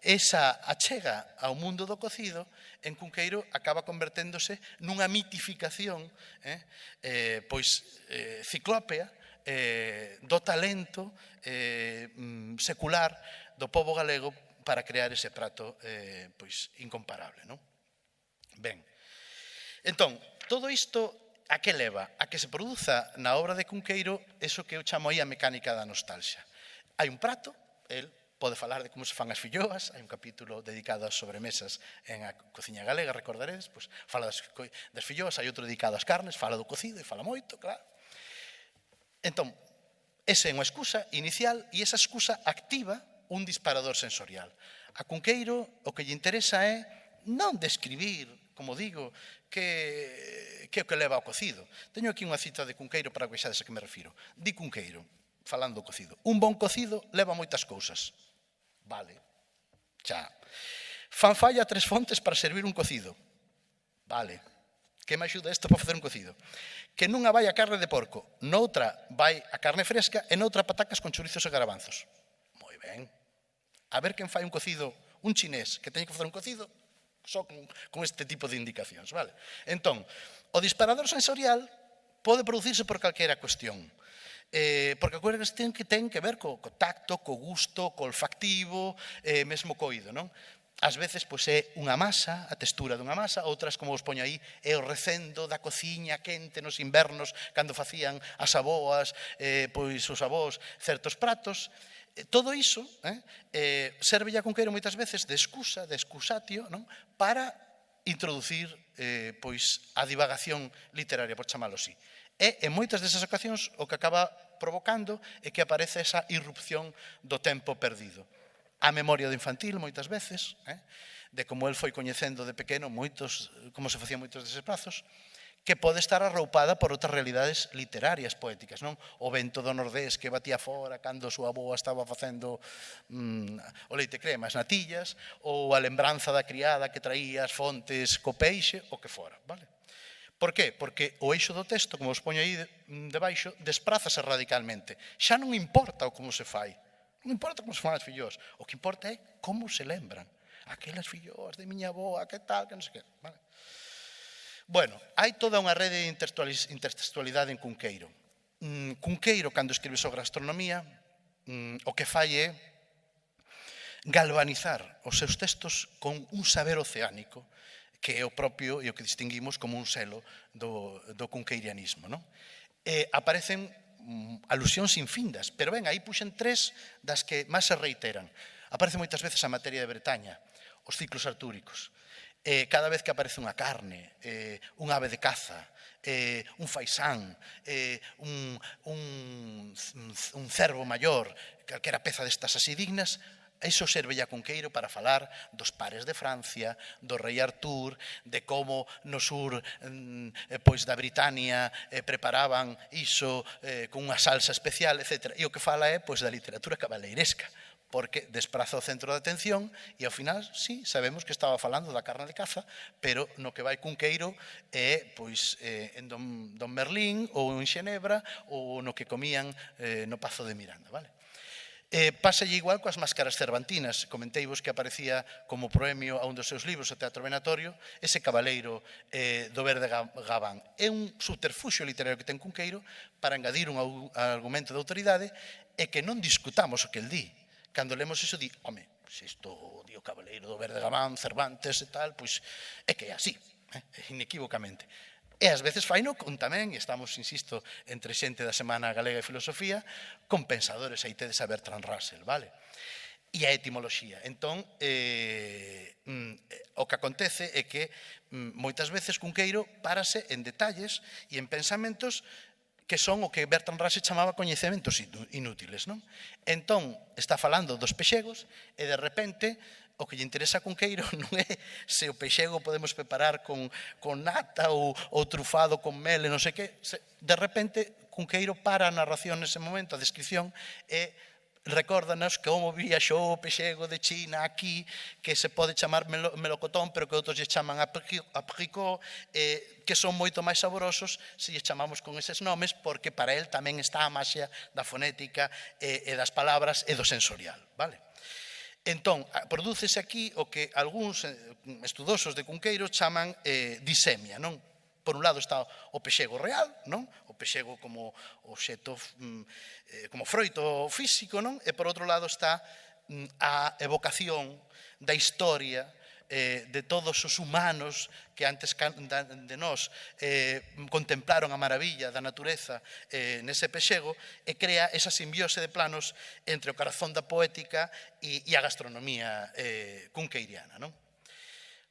esa achega ao mundo do cocido en Cunqueiro acaba converténdose nunha mitificación ciclópea do talento secular do pobo galego para crear ese prato incomparable, non? Ben, entón, todo isto a que leva? A que se produza na obra de Cunqueiro eso que eu chamo aí a mecánica da nostalgia. Hai un prato, el pode falar de como se fan as filloas, hai un capítulo dedicado ás sobremesas en a cociña galega, recordaredes, pois fala das filloas, hai outro dedicado ás carnes, fala do cocido e fala moito, claro. Entón, esa é unha excusa inicial e esa excusa activa un disparador sensorial. A Cunqueiro o que lle interesa é non describir, como digo, que é o que leva ao cocido. Teño aquí unha cita de Cunqueiro para que vexades a que me refiro. Di Cunqueiro, falando do cocido, un bon cocido leva moitas cousas. Vale, xa. Fan falla 3 fontes para servir un cocido. Vale. Que me axuda isto para facer un cocido? Que nunha vai a carne de porco, noutra vai a carne fresca e noutra patacas con chorizos e garabanzos. Moi ben. A ver quen fai un cocido, un chinés que teña que facer un cocido, só con este tipo de indicacións, vale? Entón, o disparador sensorial pode producirse por calquera cuestión. Porque a cuestión que ten que ver co tacto, co gusto, co olfactivo, mesmo co oído, non? Ás veces pois é unha masa, a textura dunha masa, outras, como os poño aí, é o recendo da cociña quente nos invernos, cando facían as aboas, pois os avós, certos pratos. Todo iso serve a Cunqueiro moitas veces de excusa, de excusatio, non? Para introducir pois a divagación literaria, por chamalo así. E en moitas desas ocasións o que acaba provocando é que aparece esa irrupción do tempo perdido. A memoria do infantil, moitas veces, de como el foi coñecendo de pequeno como se facían moitos deses prazos, que pode estar arroupada por outras realidades literarias, poéticas, non? O vento do nordés que batía fora cando a súa avoa estaba facendo o leite crema, as natillas, ou a lembranza da criada que traía as fontes co peixe, o que fora, vale? Por qué? Porque o eixo do texto, como os poño aí debaixo, desprázase radicalmente. Xa non importa o como se fai. Non importa como se fan as filloas. O que importa é como se lembran. Aquelas filloas de miña avoa, que tal, que non sei que. Vale? Bueno, hai toda unha rede de intertextualidade en Cunqueiro. Cunqueiro, cando escribe sobre astronomía, o que fai é galvanizar os seus textos con un saber oceánico, que é o propio e o que distinguimos como un selo do cunqueirianismo. Aparecen alusións infindas, pero ben, aí puxen 3 das que máis se reiteran. Aparece moitas veces a materia de Bretaña, os ciclos artúricos. Cada vez que aparece unha carne, un ave de caza, un faisán, un cervo maior, calquera peza destas así dignas, iso serve a Cunqueiro para falar dos pares de Francia, do rei Artur, de como no sur pois da Britania preparaban iso con unha salsa especial, etc. E o que fala é pois da literatura cabaleiresca, porque despraza o centro de atención e ao final, sí, sabemos que estaba falando da carne de caza, pero no que vai Cunqueiro é pois en Don Merlín ou en Xenebra ou no que comían no Pazo de Miranda, vale? Pásalle igual coas máscaras cervantinas. Comenteivos que aparecía como premio a un dos seus libros, o Teatro Venatorio, ese cabaleiro do verde gabán. É un subterfuxio literario que ten Cunqueiro para engadir un argumento de autoridade e que non discutamos o que el di. Cando lemos iso, di, home, se isto di o cabaleiro do verde gabán, Cervantes e tal, pois é que é así, inequívocamente. E ás veces faino con tamén, e estamos, insisto, entre xente da Semana Galega de Filosofía, con pensadores, aí tedes a Bertrand Russell, vale? E a etimoloxía. Entón, o que acontece é que moitas veces Cunqueiro párase en detalles e en pensamentos que son o que Bertrand Russell chamaba coñecementos inútiles, non? Entón, está falando dos pexegos e de repente o que lle interesa a Cunqueiro non é se o pexego podemos preparar con nata ou trufado con mel e non sei que. De repente, Cunqueiro para a narración nese momento, a descripción, e recórdanos como viaxou o pexego de China aquí, que se pode chamar melocotón, pero que outros lle chaman apricot, que son moito máis saborosos se lle chamamos con eses nomes, porque para el tamén está a maxia da fonética e das palabras e do sensorial, vale? Entón, prodúcese aquí o que algúns estudosos de Cunqueiro chaman disemia, non? Por un lado está o pexego real, non? O pexego como obxecto, como froito físico, non? E por outro lado está a evocación da historia de todos os humanos que antes de nós contemplaron a maravilla da natureza nese pexego, e crea esa simbiose de planos entre o corazón da poética e a gastronomía cunqueiriana, non?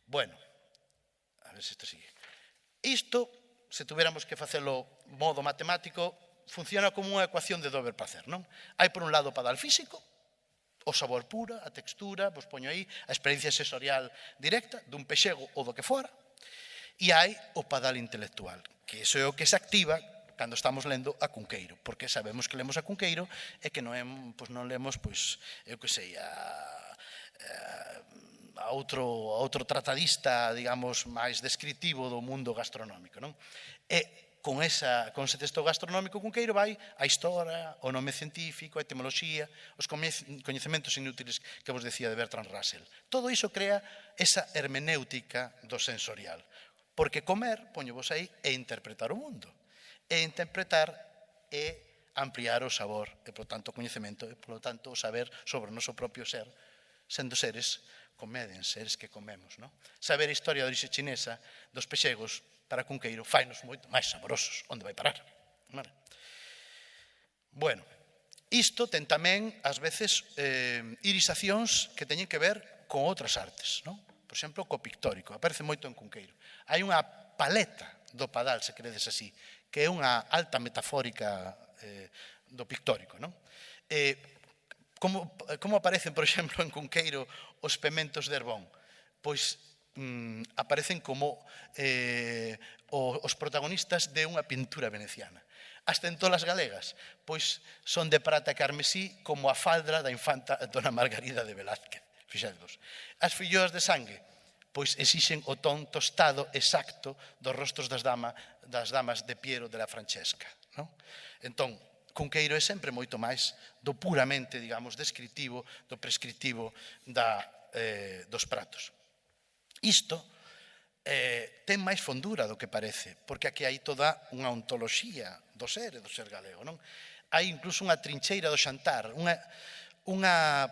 Bueno, a ver se isto sigue. Isto, se tuviéramos que facelo modo matemático, funciona como unha ecuación de dobre placer, non? Hai por un lado o padal físico, o sabor pura, a textura, vos poño aí, a experiencia sensorial directa dun pexego ou do que fora, e hai o padal intelectual, que iso é o que se activa cando estamos lendo a Cunqueiro, porque sabemos que lemos a Cunqueiro e que non lemos, eu que sei, a outro tratadista, digamos, máis descritivo do mundo gastronómico, non? E con ese texto gastronómico Cunqueiro vai a historia, o nome científico, a etimoloxía, os coñecementos inútiles que vos decía de Bertrand Russell. Todo iso crea esa hermenéutica do sensorial, porque comer, poño vos aí, é interpretar o mundo. E interpretar é ampliar o sabor, e, por tanto, o coñecemento, e, por tanto, o saber sobre o noso propio ser, sendo seres comeden, seres que comemos, non? Saber a historia da orixe chinesa dos pexegos para Cunqueiro fainos moito máis saborosos. Onde vai parar? Vale. Bueno, isto ten tamén, ás veces, irisacións que teñen que ver con outras artes, non? Por exemplo, co pictórico. Aparece moito en Cunqueiro. Hai unha paleta do padal, se queredes así, que é unha alta metafórica do pictórico, non? Como aparecen, por exemplo, en Cunqueiro os pementos de Herbón? Pois aparecen como os protagonistas de unha pintura veneciana. As tentolas galegas, pois son de prata e carmesí como a faldra da infanta Dona Margarida de Velázquez. Fixadvos. As filloas de sangue, pois exixen o ton tostado exacto dos rostros das damas de Piero de la Francesca. Entón, Cunqueiro é sempre moito máis do puramente, digamos, descritivo, do prescritivo dos pratos. Isto ten máis fondura do que parece, porque aquí hai toda unha ontoloxía do ser e do ser galego, non? Hai incluso unha trincheira do xantar, unha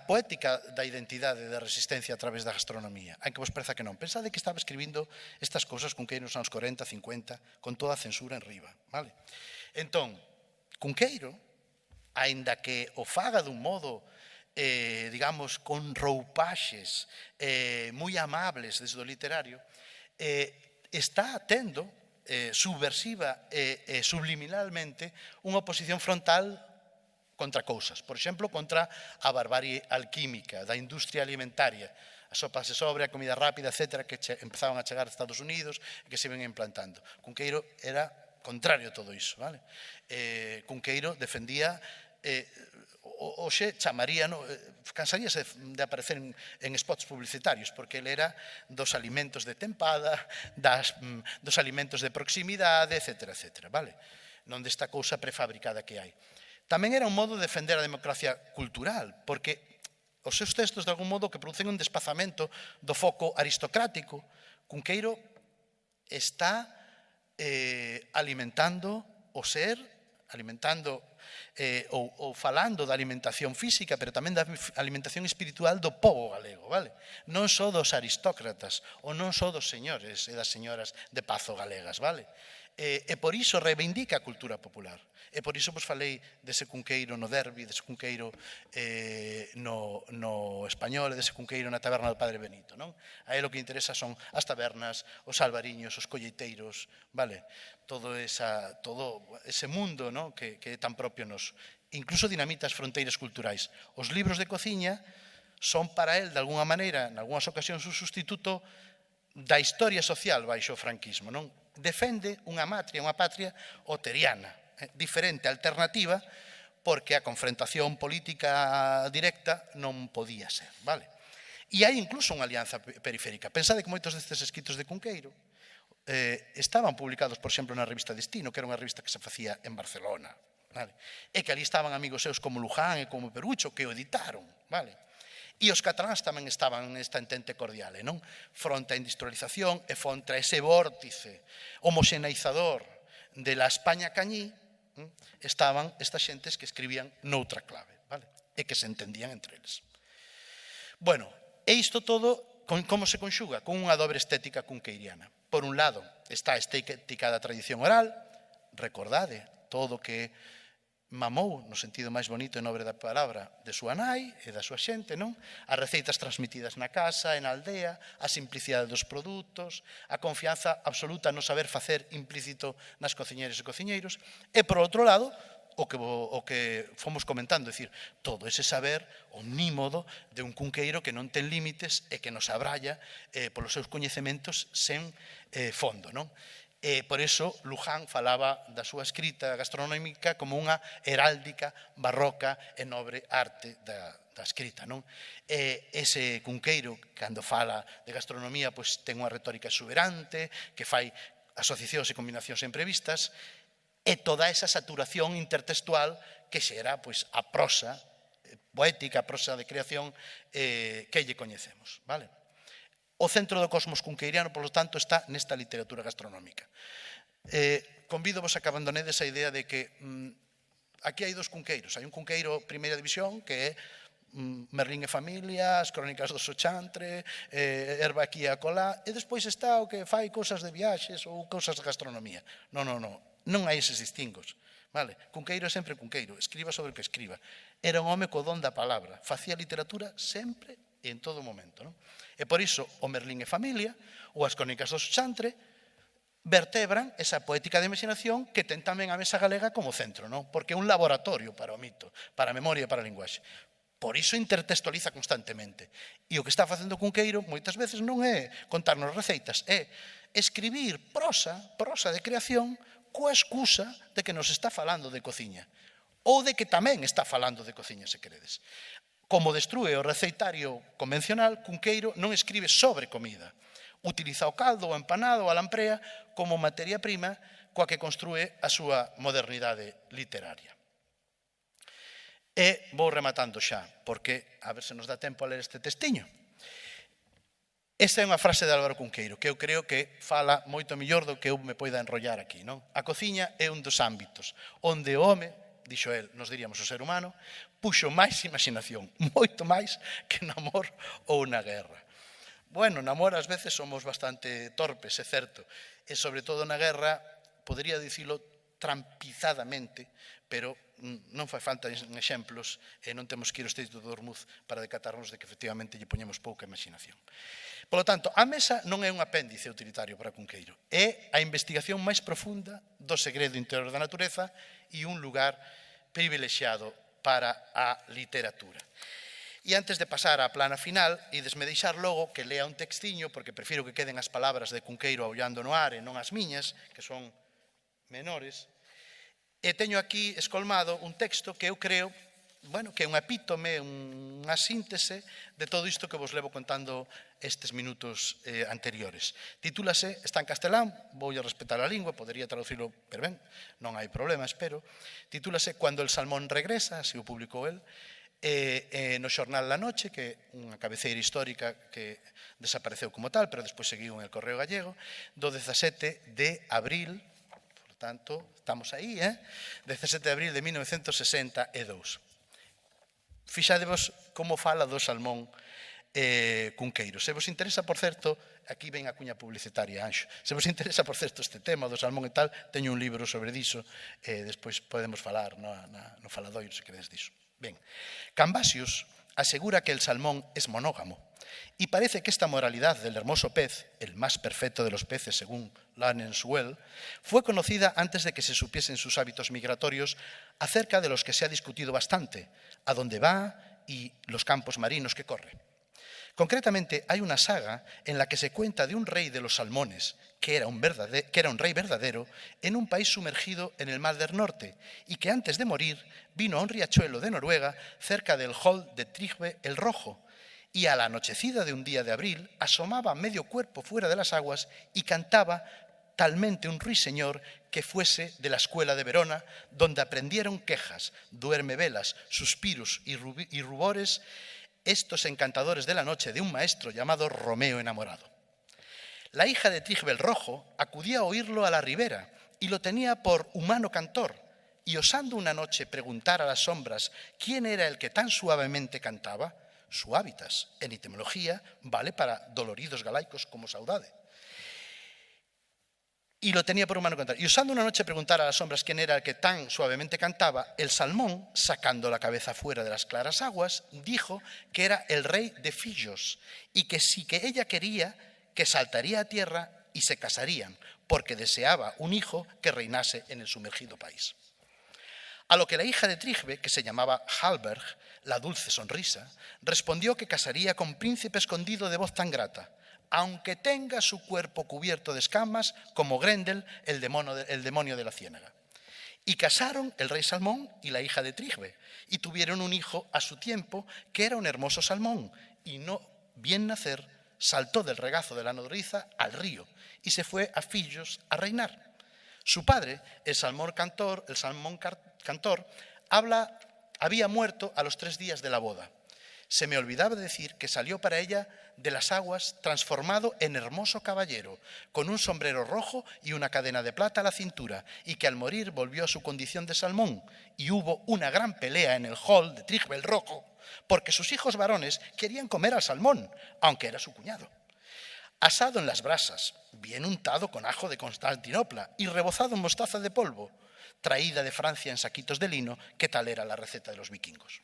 poética da identidade e da resistencia a través da gastronomía, en que vos pareza que non. Pensade que estaba escribindo estas cousas Cunqueiro nos anos 40, 50, con toda a censura en riba, vale? Entón, Cunqueiro, aínda que o faga dun modo digamos, con roupaxes moi amables desde o literario, está tendo subversiva e subliminalmente unha oposición frontal contra cousas. Por exemplo, contra a barbarie alquímica da industria alimentaria, as sopas de sobre, a comida rápida, etc., que empezaban a chegar a Estados Unidos e que se ven implantando. Cunqueiro era contrario a todo iso, vale? Cunqueiro defendía hoxe chamaría, cansaríase de aparecer en spots publicitarios, porque ele era dos alimentos de tempada, dos alimentos de proximidade, etc., etc., vale? Non desta cousa prefabricada que hai. Tamén era un modo de defender a democracia cultural, porque os seus textos, de algún modo, que producen un despazamento do foco aristocrático. Cunqueiro está alimentando o ser, alimentando ou falando da alimentación física, pero tamén da alimentación espiritual do pobo galego, vale? Non só dos aristócratas, ou non só dos señores e das señoras de pazo galegas, vale? E por iso reivindica a cultura popular. E por iso vos falei dese Cunqueiro no derbi, dese Cunqueiro no Español, e dese Cunqueiro na taberna do Padre Benito, non? A ele o que interesa son as tabernas, os albariños, os colleiteiros, vale? Todo ese mundo, non? Que é tan propio nos. Incluso dinamita as fronteiras culturais. Os libros de cociña son para el, de alguna maneira, en algunhas ocasións, un sustituto da historia social baixo o franquismo, non? Defende unha patria oteriana, diferente, alternativa, porque a confrontación política directa non podía ser, vale? E hai incluso unha alianza periférica. Pensade que moitos destes escritos de Cunqueiro estaban publicados, por exemplo, na revista Destino, que era unha revista que se facía en Barcelona, vale? E que ali estaban amigos seus como Luján e como Perucho, que o editaron, vale? E os cataláns tamén estaban nesta entente cordial, non? Fronte á industrialización e fronte a ese vórtice homoxeneizador de la España cañí, estaban estas xentes que escribían noutra clave, vale? E que se entendían entre eles. Bueno, e isto todo como se conxuga? Con unha dobre estética cunqueiriana. Por un lado, está a estética da tradición oral, recordade todo que mamou, no sentido máis bonito e nobre da palabra, de súa nai e da súa xente, non? As receitas transmitidas na casa e na aldea, a simplicidade dos produtos, a confianza absoluta no saber facer implícito nas cociñeiras e cociñeiros, e, por outro lado, o que fomos comentando, é dicir, todo ese saber omnímodo de un cunqueiro que non ten límites e que nos abralla polos seus coñecementos sen fondo, non? Por iso, Luján falaba da súa escrita gastronómica como unha heráldica barroca e nobre arte da escrita, non? Ese cunqueiro, cando fala de gastronomía, pois ten unha retórica exuberante, que fai asociacións e combinacións imprevistas, e toda esa saturación intertextual que xera pois, a prosa poética, a prosa de creación que lle coñecemos. Vale? O centro do cosmos cunqueiriano, polo tanto, está nesta literatura gastronómica. Convídovos a que abandonedes a idea de que aquí hai dos cunqueiros. Hai un cunqueiro primeira división que é Merlín e familia, as crónicas do Sochantre, erva aquí e acolá, e despois está o que fai cousas de viaxes ou cousas de gastronomía. Non hai eses distingos. Vale? Cunqueiro é sempre cunqueiro, escriba sobre o que escriba. Era un home co don da palabra, facía literatura sempre e en todo momento. Non? E por iso o Merlín e familia ou as crónicas do Sochantre vertebran esa poética de imaginación que ten tamén a Mesa Galega como centro, non? Porque é un laboratorio para o mito, para a memoria e para a linguaxe. Por iso intertextualiza constantemente. E o que está facendo o cunqueiro moitas veces non é contarnos receitas, é escribir prosa de creación coa excusa de que nos está falando de cociña ou de que tamén está falando de cociña, se queredes. Como destrúe o receitario convencional, Cunqueiro non escribe sobre comida. Utiliza o caldo, o empanado ou a lamprea como materia prima coa que construe a súa modernidade literaria. E vou rematando xa, porque a ver se nos dá tempo a ler este textiño. Esta é unha frase de Álvaro Cunqueiro, que eu creo que fala moito mellor do que eu me poida enrollar aquí, non? A cociña é un dos ámbitos onde o home, dixo el, nos diríamos o ser humano, puxo máis imaginación, moito máis que no amor ou na guerra. Bueno, no amor ás veces somos bastante torpes, é certo, e sobre todo na guerra, podería dicilo trampizadamente, pero non fai falta en exemplos e non temos que ir ao Estreito de Ormuz para decatarnos de que efectivamente lle poñemos pouca imaginación. Polo tanto, a mesa non é un apéndice utilitario para Cunqueiro, é a investigación máis profunda do segredo interior da natureza e un lugar privilexiado para a literatura. E antes de pasar á plana final, idesme deixar logo que lea un textiño, porque prefiro que queden as palabras de Cunqueiro aullando no ar e non as miñas, que son menores. E teño aquí escolmado un texto que eu creo, bueno, que é un epítome, unha síntese de todo isto que vos levo contando estes minutos anteriores. Titúlase, está en castelán, vou a respetar a lingua, podería traducirlo, pero ben, non hai problema, espero. Titúlase Cuando el salmón regresa, así o publicou el, no xornal La Noche, que é unha cabeceira histórica que desapareceu como tal, pero despois seguiu en el Correo Gallego, do 17 de abril, por tanto, estamos aí, 17 de abril de 1962. Fixadevos como fala do salmón Cunqueiro. Se vos interesa, por certo, aquí ven a cuña publicitaria, Anxo, se vos interesa, por certo, este tema do salmón e tal, teño un libro sobre diso, despois podemos falar no faladoiro, se queredes diso. Ben, Cambasius asegura que el salmón es monógamo y parece que esta moralidad del hermoso pez, el más perfecto de los peces según Lawrence-Wells, fue conocida antes de que se supiesen sus hábitos migratorios, acerca de los que se ha discutido bastante, a dónde va y los campos marinos que corre. Concretamente, hay una saga en la que se cuenta de un rey de los salmones, que era un rey verdadero, en un país sumergido en el Mar del Norte, y que antes de morir vino a un riachuelo de Noruega cerca del Hold de Trigve el Rojo, y a la anochecida de un día de abril asomaba medio cuerpo fuera de las aguas y cantaba talmente un ruiseñor que fuese de la escuela de Verona, donde aprendieron quejas, duermevelas, suspiros y rubores, estos encantadores de la noche de un maestro llamado Romeo enamorado. La hija de Trigve el Rojo acudía a oírlo a la ribera y lo tenía por humano cantor, y osando una noche preguntar a las sombras quién era el que tan suavemente cantaba, Su hábitas, en etimología, vale para doloridos galaicos como saudade. Y lo tenía por humano cantar. Y usando una noche preguntar a las sombras quién era el que tan suavemente cantaba, el salmón, sacando la cabeza fuera de las claras aguas, dijo que era el rey de Fiyos y que si que ella quería, que saltaría a tierra y se casarían, porque deseaba un hijo que reinase en el sumergido país. A lo que la hija de Trigve, que se llamaba Halberg, la dulce sonrisa, respondió que casaría con príncipe escondido de voz tan grata, aunque tenga su cuerpo cubierto de escamas como Grendel, el demonio de la ciénaga. Y casaron el rey salmón y la hija de Trigve, y tuvieron un hijo a su tiempo, que era un hermoso salmón, y no bien nacer, saltó del regazo de la nodriza al río, y se fue a Fiyos a reinar. Su padre, el salmón cantor, había muerto a los 3 días de la boda. Se me olvidaba decir que salió para ella de las aguas transformado en hermoso caballero, con un sombrero rojo y una cadena de plata a la cintura, y que al morir volvió a su condición de salmón, y hubo una gran pelea en el hall de Trigve el Rojo, porque sus hijos varones querían comer al salmón, aunque era su cuñado. Asado en las brasas, bien untado con ajo de Constantinopla y rebozado en mostaza de polvo, traída de Francia en saquitos de lino, que tal era la receta de los vikingos.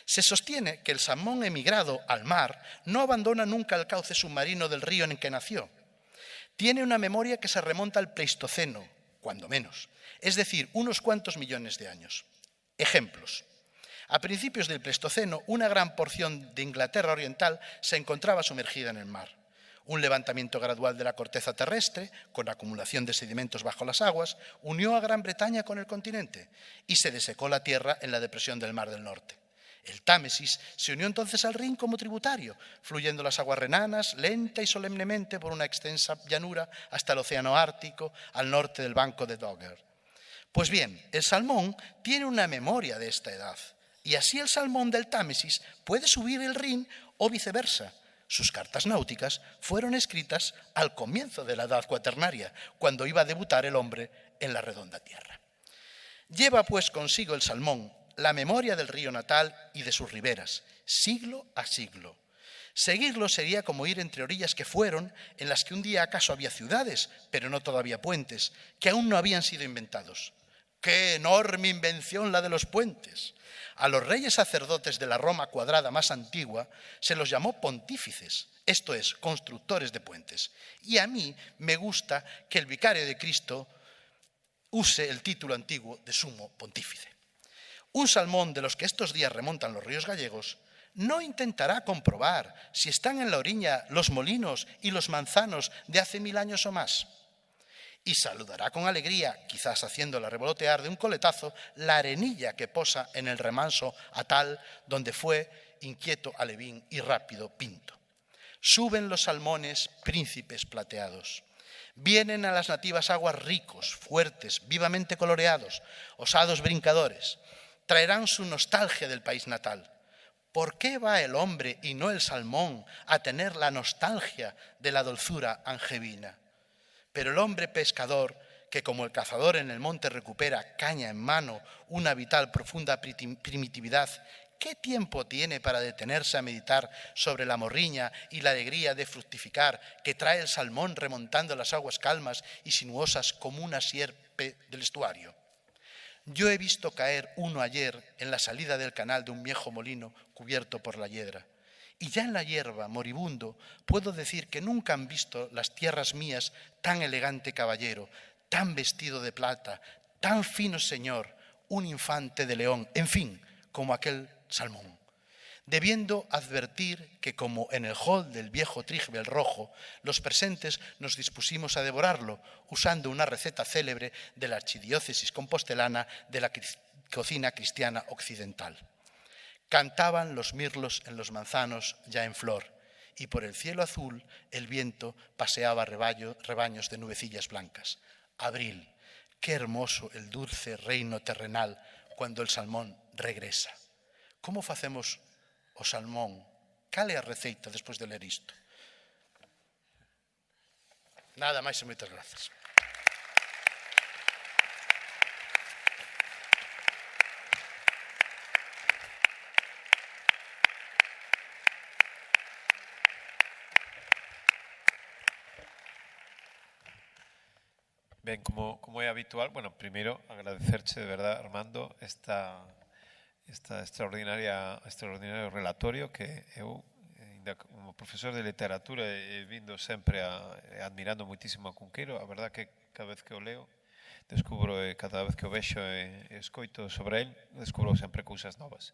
Se sostiene que el salmón emigrado al mar no abandona nunca el cauce submarino del río en el que nació. Tiene una memoria que se remonta al Pleistoceno, cuando menos, es decir, unos cuantos millones de años. Ejemplos. A principios del Pleistoceno, una gran porción de Inglaterra Oriental se encontraba sumergida en el mar. Un levantamiento gradual de la corteza terrestre, con acumulación de sedimentos bajo las aguas, unió a Gran Bretaña con el continente y se desecó la tierra en la depresión del Mar del Norte. El Támesis se unió entonces al Rin como tributario, fluyendo las aguas renanas lenta y solemnemente por una extensa llanura hasta el océano Ártico, al norte del banco de Dogger. Pues bien, el salmón tiene una memoria de esta edad, y así el salmón del Támesis puede subir el Rin o viceversa. Sus cartas náuticas fueron escritas al comienzo de la edad cuaternaria, cuando iba a debutar el hombre en la redonda tierra. Lleva pues consigo el salmón la memoria del río natal y de sus riberas, siglo a siglo. Seguirlo sería como ir entre orillas que fueron, en las que un día acaso había ciudades, pero no todavía puentes, que aún no habían sido inventados. ¡Qué enorme invención la de los puentes! A los reyes sacerdotes de la Roma cuadrada más antigua se los llamó pontífices, esto es, constructores de puentes. Y a mí me gusta que el vicario de Cristo use el título antiguo de sumo pontífice. Un salmón de los que estos días remontan los ríos gallegos no intentará comprobar si están en la orilla los molinos y los manzanos de hace 1000 años o más. Y saludará con alegría, quizás haciéndola revolotear de un coletazo, la arenilla que posa en el remanso Atal, donde fue inquieto alevín y rápido Pinto. Suben los salmones, príncipes plateados. Vienen a las nativas aguas ricos, fuertes, vivamente coloreados, osados brincadores. Traerán su nostalgia del país natal. ¿Por qué va el hombre y no el salmón a tener la nostalgia de la dulzura angevina? Pero el hombre pescador, que como el cazador en el monte recupera caña en mano una vital profunda primitividad, ¿qué tiempo tiene para detenerse a meditar sobre la morriña y la alegría de fructificar que trae el salmón remontando las aguas calmas y sinuosas como una sierpe del estuario? Yo he visto caer uno ayer en la salida del canal de un viejo molino cubierto por la hiedra. Y ya en la hierba, moribundo, puedo decir que nunca han visto las tierras mías tan elegante caballero, tan vestido de plata, tan fino señor, un infante de león, en fin, como aquel salmón. Debiendo advertir que como en el hall del viejo Trigve el Rojo, los presentes nos dispusimos a devorarlo, usando una receta célebre de la archidiócesis compostelana de la cocina cristiana occidental. Cantaban los mirlos en los manzanos ya en flor, y por el cielo azul el viento paseaba rebaños de nubecillas blancas. Abril, qué hermoso el dulce reino terrenal cuando el salmón regresa. Como facemos o salmón? Cal é a receita despois de ler isto? Nada máis e moitas grazas. Ben, como é habitual, bueno, primeiro agradecerche de verdad, Armando, esta extraordinario relatorio que eu, como profesor de literatura, he vindo sempre admirando moitísimo a Cunqueiro. A verdad que cada vez que o leo, descubro, cada vez que o vexo e escoito sobre el, descubro sempre cousas novas.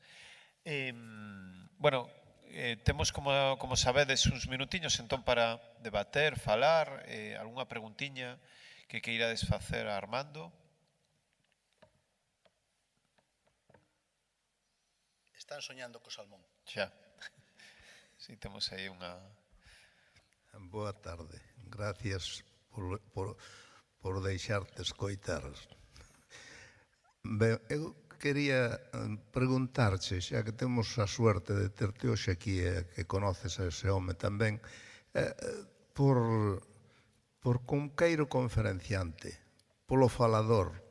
Bueno, temos, como sabedes, uns minutiños entón para debater, falar, algunha preguntiña que queirades facer a Armando. Están soñando co salmón. Xa. Si, temos aí unha... Boa tarde. Gracias por deixarte escoitar. Ben, eu quería preguntarche, xa que temos a suerte de terte hoxe aquí e que conoces a ese home tamén, por Cunqueiro conferenciante, polo falador,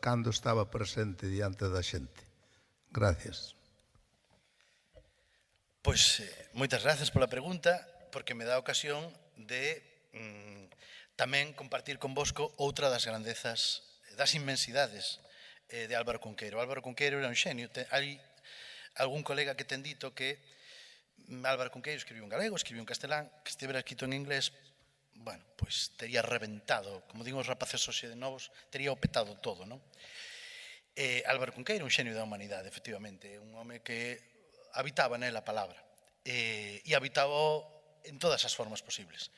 cando estaba presente diante da xente. Gracias. Pois moitas gracias pola pregunta, porque me dá ocasión de tamén compartir convosco outra das grandezas, das inmensidades de Álvaro Cunqueiro. Álvaro Cunqueiro era un xenio. Hai algún colega que ten dito que Álvaro Cunqueiro escribiu en galego, escribiu en castelán, que estivera escrito en inglés, bueno, pois tería reventado, como digo os rapaces hoxe de novos, tería o petado todo, non? Álvaro Cunqueiro, un xenio da humanidade, efectivamente, un home que habitaba nela a palabra, e habitaba en todas as formas posibles.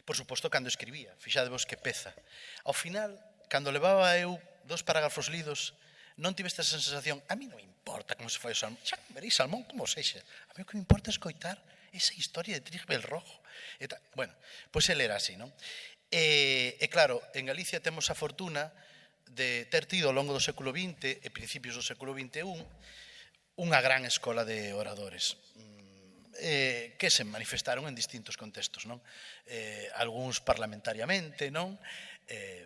Por suposto, cando escribía, fixadevos que peza. Ao final, cando levaba eu 2 parágrafos lidos, non tive esta sensación, a mí non me importa como se fai o salmón, xa veréis salmón como sexa, a mí o que me importa é escoitar esa historia de Trigvel Rojo. Bueno, pois ele era así, non? E claro, en Galicia temos a fortuna de ter tido ao longo do século XX e principios do século XXI unha gran escola de oradores que se manifestaron en distintos contextos, non? Algúns parlamentariamente, non?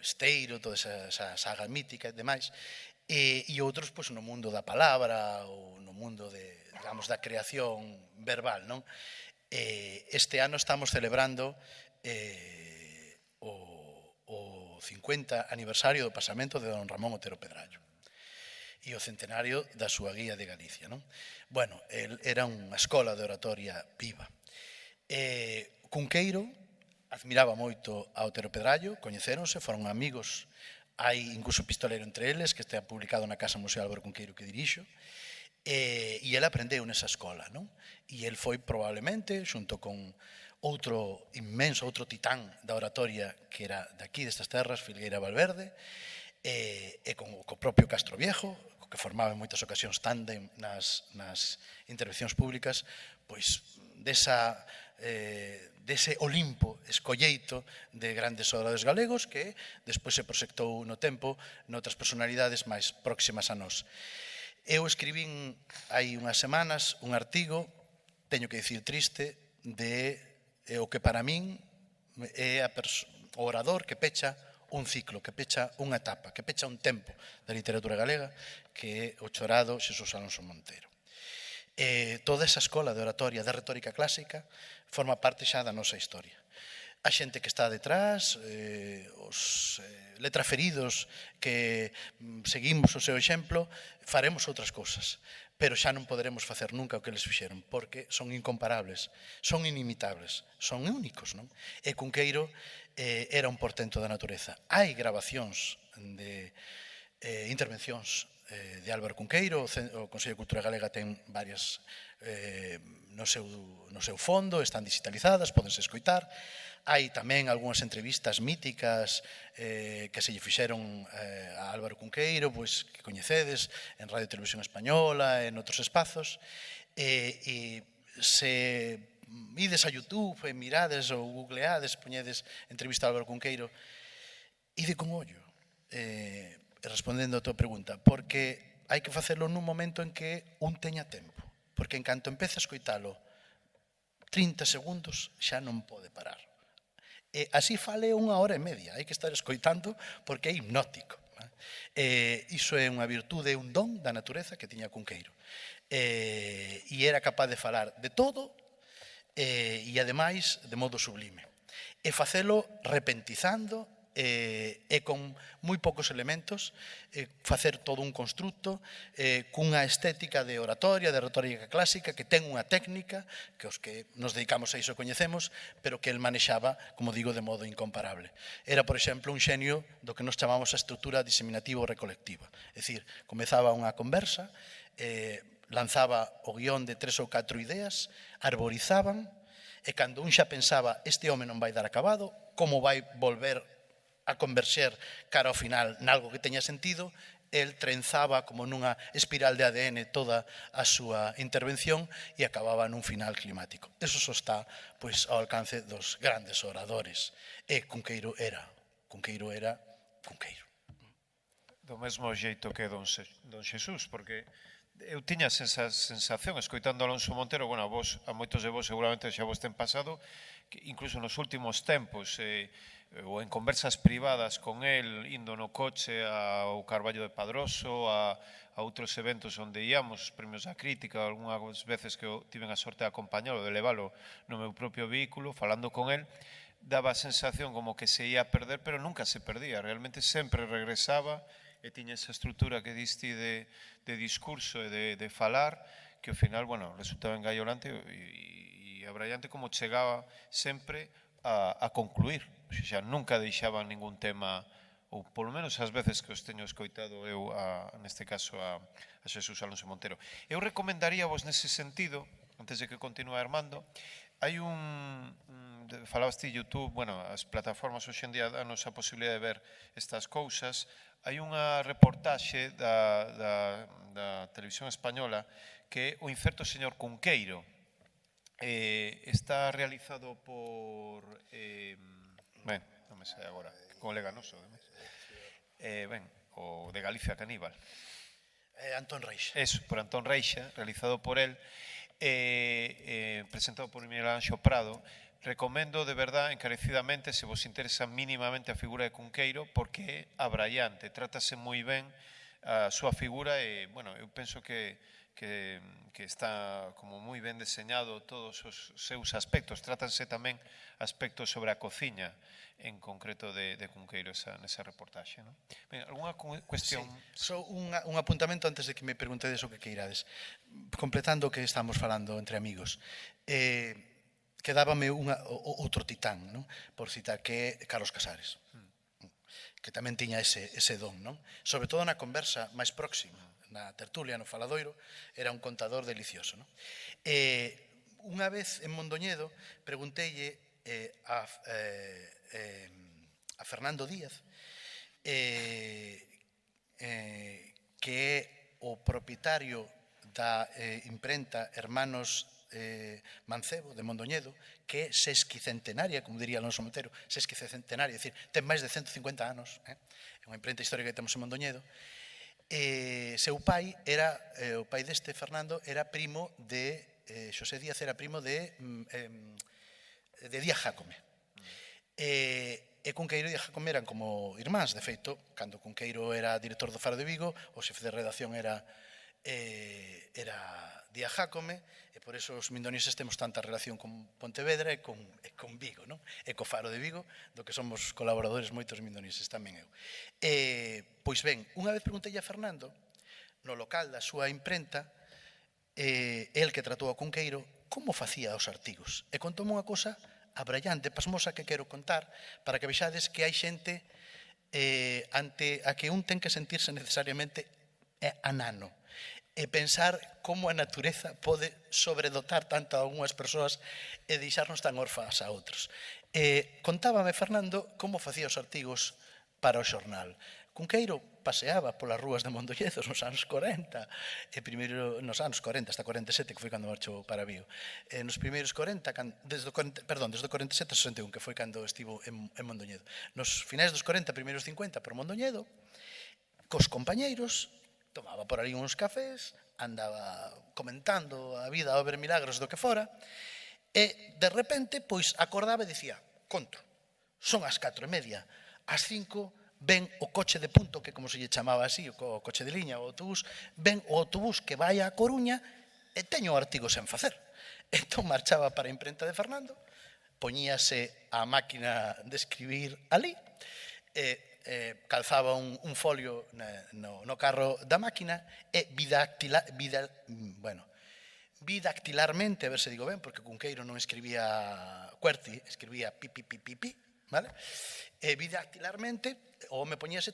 Esteiro, toda esa saga mítica e demais, e outros pois no mundo da palabra ou no mundo digamos, da creación verbal, non? Este ano estamos celebrando o 50 aniversario do pasamento de don Ramón Otero Pedrallo e o centenario da súa guía de Galicia, non? Bueno, era unha escola de oratoria viva. Cunqueiro admiraba moito a Otero Pedrallo, coñecéronse, foron amigos, hai incluso pistolero entre eles, que está publicado na Casa Museo Álvaro Cunqueiro que dirixo, e ele aprendeu nesa escola, non? E ele foi probablemente, xunto con outro inmenso, outro titán da oratoria que era daqui, destas terras, Filgueira Valverde, e con o propio Castro Viejo, que formaba en moitas ocasións tándem nas intervencións públicas, pois dese Olimpo escolleito de grandes oradores galegos que despois se proxectou no tempo noutras personalidades máis próximas a nós. Eu escribín hai unhas semanas un artigo, teño que dicir triste, de o que para min é o orador que pecha un ciclo, que pecha unha etapa, que pecha un tempo da literatura galega, que é o chorado Xesús Alonso Montero. Toda esa escola de oratoria, de retórica clásica, forma parte xa da nosa historia. A xente que está detrás, os letraferidos que seguimos o seu exemplo, faremos outras cousas, pero xa non poderemos facer nunca o que eles fixeron, porque son incomparables, son inimitables, son únicos, non? E Cunqueiro era un portento da natureza. Hai grabacións de intervencións de Álvaro Cunqueiro, o Consello de Cultura Galega ten varias no seu fondo, están digitalizadas, podense escoitar. Hai tamén algunhas entrevistas míticas que se lle fixeron a Álvaro Cunqueiro, pois que coñecedes en Radio Televisión Española, en outros espazos, e se ides a YouTube e mirades ou googleades, poñedes entrevista a Álvaro Cunqueiro, ide con ollo, respondendo a tua pregunta, porque hai que facelo nun momento en que un teña tempo, porque en canto empeza a escoitalo 30 segundos xa non pode parar. E así fale 1 hora e media, hai que estar escoitando porque é hipnótico. Iso é unha virtude, un don da natureza que tiña Cunqueiro. E era capaz de falar de todo e ademais de modo sublime. E facelo repentizando e con moi poucos elementos, facer todo un construto cunha estética de oratoria, de retórica clásica, que ten unha técnica que os que nos dedicamos a iso coñecemos, pero que el manexaba, como digo, de modo incomparable. Era, por exemplo, un xenio do que nos chamamos a estrutura diseminativa ou recolectiva. É dicir, comezaba unha conversa, lanzaba o guión de 3 ou 4 ideas, arborizaban, e cando un xa pensaba este home non vai dar acabado, como vai volver a converxer cara ao final nalgo que teña sentido, el trenzaba como nunha espiral de ADN toda a súa intervención e acababa nun final climático. Eso só está pois, ao alcance dos grandes oradores. E Cunqueiro era Cunqueiro. Do mesmo xeito que don Xesús, porque eu tiña esa sensación, escoitando a Alonso Montero, bueno, a moitos de vos seguramente xa vos ten pasado, que incluso nos últimos tempos, ou en conversas privadas con el, indo no coche ao Carballo de Padroso, a outros eventos onde íamos, os premios da crítica, algunhas veces que eu tiven a sorte de acompañalo, de leválo no meu propio vehículo, falando con el, daba a sensación como que se ia a perder, pero nunca se perdía, realmente sempre regresaba e tiña esa estrutura que diste de discurso e de falar, que ao final, bueno, resultaba engaiolante e abrallante como chegaba sempre a concluir. O sea, nunca deixaban ningún tema, ou polo menos as veces que os teño escoitado eu, neste caso, a Xesús Alonso Montero. Eu recomendaría vos nese sentido, antes de que continue Armando, hai falabas ti YouTube, bueno, as plataformas hoxe en día danos a posibilidade de ver estas cousas. Hai unha reportaxe da televisión española que é O incerto señor Cunqueiro. Está realizado por non me sei agora, colega noso, o de Galicia Caníbal, Antón Reixa. Eso, por Antón Reixa, realizado por él, presentado por Miguel Anxo Prado. Recomendo de verdad, encarecidamente, se vos interesa mínimamente a figura de Cunqueiro, porque é abraiante, trátase moi ben a súa figura e, bueno, eu penso que está como moi ben deseñado todos os seus aspectos. Trátanse tamén aspectos sobre a cociña, en concreto de Cunqueiro, nesa reportaxe. ¿No? Ben, alguna cuestión? Sí, só un apuntamento antes de que me preguntedes o que queirades. Completando o que estamos falando entre amigos. Quedábame outro titán, ¿no? Por citar, que é Carlos Casares, que tamén tiña ese don, ¿no? Sobre todo na conversa máis próxima, na tertulia, no faladoiro, era un contador delicioso, ¿no? Unha vez en Mondoñedo pregunteille a Fernando Díaz, que é o propietario da imprenta Hermanos Mancebo, de Mondoñedo, que é sesquicentenaria, como diría Alonso Montero, sesquicentenaria, é dicir, ten máis de 150 anos, é unha imprenta histórica que temos en Mondoñedo. Seu pai era, o pai deste Fernando, era primo de, Xosé Díaz era primo de Díaz Jácome. E Cunqueiro e Díaz Jácome eran como irmáns, de feito, cando Cunqueiro era director do Faro de Vigo, o xefe de redacción era Díaz Jácome, e por eso os mindonienses temos tanta relación con Pontevedra e con Vigo, non? E co Faro de Vigo, do que somos colaboradores moitos mindonienses, tamén eu. Pois ben, unha vez preguntei a Fernando, no local da súa imprenta, el que tratou a Cunqueiro, como facía os artigos. E contoume unha cosa abrallante, pasmosa, que quero contar, para que vexades que hai xente ante a que un ten que sentirse necesariamente anano, e pensar como a natureza pode sobredotar tanto a algunhas persoas e deixarnos tan orfas a outros. Contábame Fernando como facía os artigos para o xornal. Cunqueiro paseaba polas rúas de Mondoñedo nos anos 40, e primeiro nos anos 40, hasta 47, que foi cando marchou para Vigo. Nos primeiros 40, desde o 47 a 61, que foi cando estivo en Mondoñedo. Nos finais dos 40, primeiros 50, por Mondoñedo, cos compañeiros, tomaba por ali uns cafés, andaba comentando a vida, a ver milagros do que fora, e de repente, pois, acordaba e dicía, conto, son as 4:30, ás 5 ven o coche de punto, que como se lle chamaba así, o coche de liña, o autobús, ven o autobús que vai a Coruña e teño artigos en facer. Entón marchaba para a imprenta de Fernando, poñíase a máquina de escribir ali, calzaba un folio no carro da máquina e bidactilarmente, a ver se digo ben, porque Cunqueiro non escribía QWERTY, escribía pi, vale? E bidactilarmente o me poñese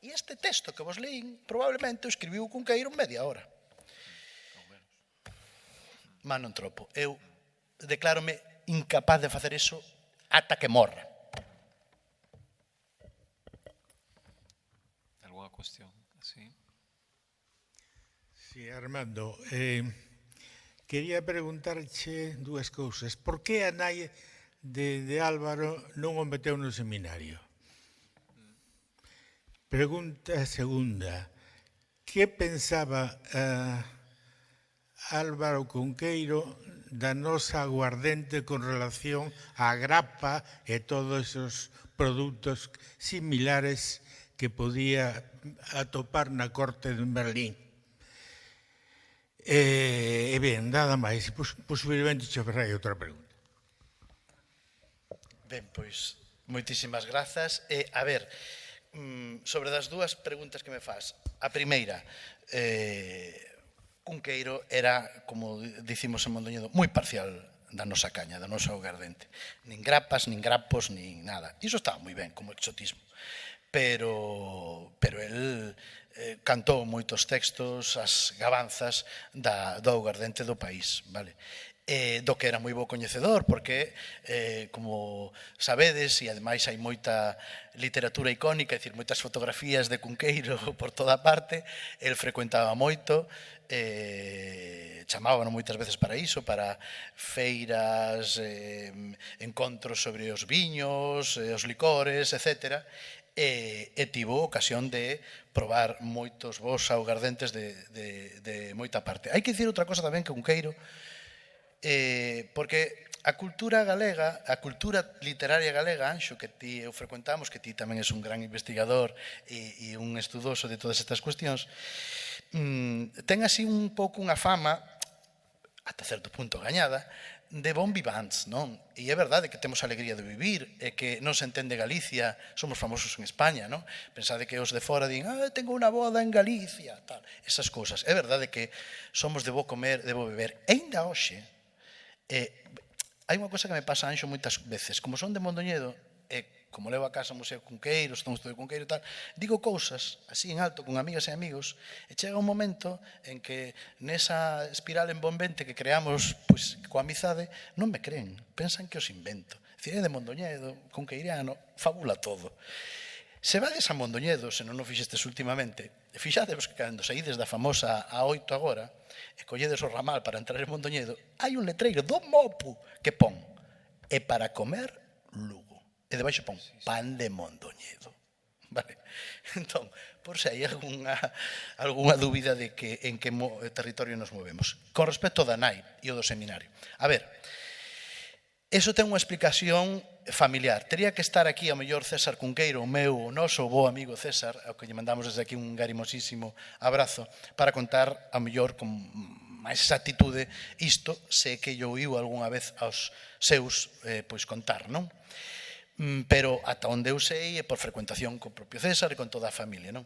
e este texto que vos leín probablemente o escribiu Cunqueiro en media hora. Mas non tropo. Eu declárome incapaz de facer eso ata que morra. Alguna cuestión? Sí. Sí, Armando, quería preguntarche dúas cousas. Por que a nai de Álvaro non o meteu no seminario? Pregunta segunda. Que pensaba Álvaro Cunqueiro da nosa aguardente con relación á grapa e todos esos produtos similares que podía atopar na corte de Berlín? E ben, nada máis. Posiblemente che farei outra pregunta. Ben, pois, moitísimas grazas. A ver, sobre das dúas preguntas que me faz. A primeira, Cunqueiro era, como dicimos en Mondoñedo, moi parcial da nosa caña, da nosa aguardente. Nin grapas, nin grapos, nin nada. Iso estaba moi ben, como exotismo. Pero el cantou moitos textos, as gabanzas do aguardente do país, vale? Do que era moi bo coñecedor, porque, como sabedes, e ademais hai moita literatura icónica, é dicir, moitas fotografías de Cunqueiro por toda parte, el frecuentaba moito, chamábano moitas veces para iso, para feiras, encontros sobre os viños, os licores, etc., e tivo ocasión de probar moitos bons augardentes de moita parte. Hai que dicir outra cosa tamén que Cunqueiro, porque a cultura galega, a cultura literaria galega, Anxo, que ti eu frecuentamos, que ti tamén és un gran investigador e un estudoso de todas estas cuestións, ten así un pouco unha fama, ata certo punto gañada, de bon vivants, non? E é verdade que temos alegría de vivir, e que non se entende Galicia, somos famosos en España, non? Pensade que os de fora din, tengo unha boda en Galicia, tal, esas cousas. É verdade que somos de bo comer, de bo beber. E ainda hoxe, hai unha cosa que me pasa, Anxo, moitas veces. Como son de Mondoñedo, e como levo a casa Museo Cunqueiro, estou de Cunqueiro e tal, digo cousas así en alto con amigas e amigos, e chega un momento en que nesa espiral envolvente que creamos pois, coa amizade, non me creen, pensan que os invento. Dicir, é de Mondoñedo, cunqueiriano, fabula todo. Se vades a Mondoñedo, se non o fixestes últimamente, fixadevos que cando saídes da famosa A8 agora, e colledes o ramal para entrar en Mondoñedo, hai un letreiro do Mopu que pon, e para comer, Lugo. E debaixo pon pan de Mondoñedo. Vale? Entón, por se hai algunha dúbida de que en que territorio nos movemos. Con respecto da nai e o do seminario. A ver, eso ten unha explicación familiar. Tería que estar aquí ao mellor César Cunqueiro, o meu, o noso bo amigo César, ao que lle mandamos desde aquí un garimosísimo abrazo, para contar ao mellor con máis exactitude isto, se que yo oíu algunha vez aos seus pois contar, non? Pero ata onde eu sei é por frecuentación co propio César e con toda a familia, non?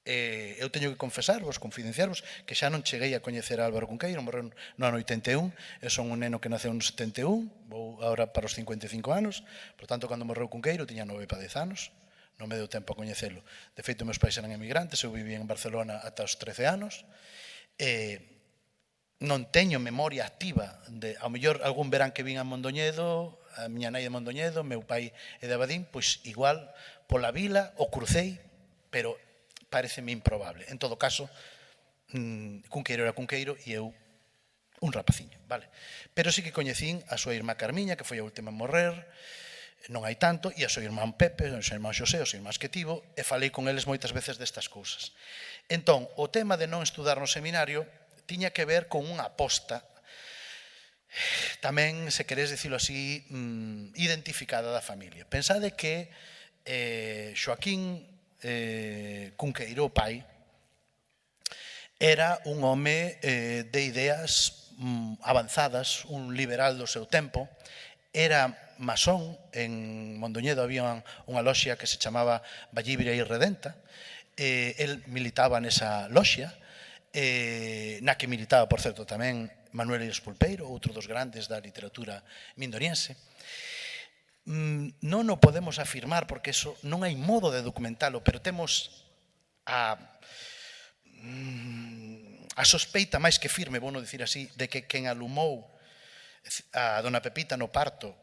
Eu teño que confesarvos, confidenciarvos, que xa non cheguei a coñecer a Álvaro Cunqueiro, morreu no ano 81, eu son un neno que naceu no 71, vou agora para os 55 anos, por tanto, cando morreu Cunqueiro, tiña 9 para 10 anos, non me deu tempo a coñecelo. De feito, meus pais eran emigrantes, eu vivía en Barcelona ata os 13 anos, non teño memoria activa, ao mellor algún verán que vin a Mondoñedo, a miña nai de Mondoñedo, meu pai é de Abadín, pois igual pola vila o crucei, pero pareceme improbable. En todo caso, Cunqueiro era Cunqueiro e eu un rapaciño, vale? Pero sí que coñecín a súa irmá Carmiña, que foi a última a morrer, non hai tanto, e a súa irmán Pepe, o seu irmán Xosé, os irmáns que tivo, e falei con eles moitas veces destas cousas. Entón, o tema de non estudar no seminario tiña que ver con unha aposta tamén, se queres dicilo así, identificada da familia. Pensade que Xoaquín Cunqueiro, o pai, era un home de ideas avanzadas, un liberal do seu tempo, era masón. En Mondoñedo había unha loxia que se chamaba Vallibria Irredenta. El militaba nesa loxia, na que militaba, por certo, tamén Manuel Eiras Pulpeiro, outro dos grandes da literatura mindoniense. Non o podemos afirmar porque eso non hai modo de documentalo, pero temos a sospeita máis que firme, vou non dicir así, de que quen alumou a dona Pepita no parto,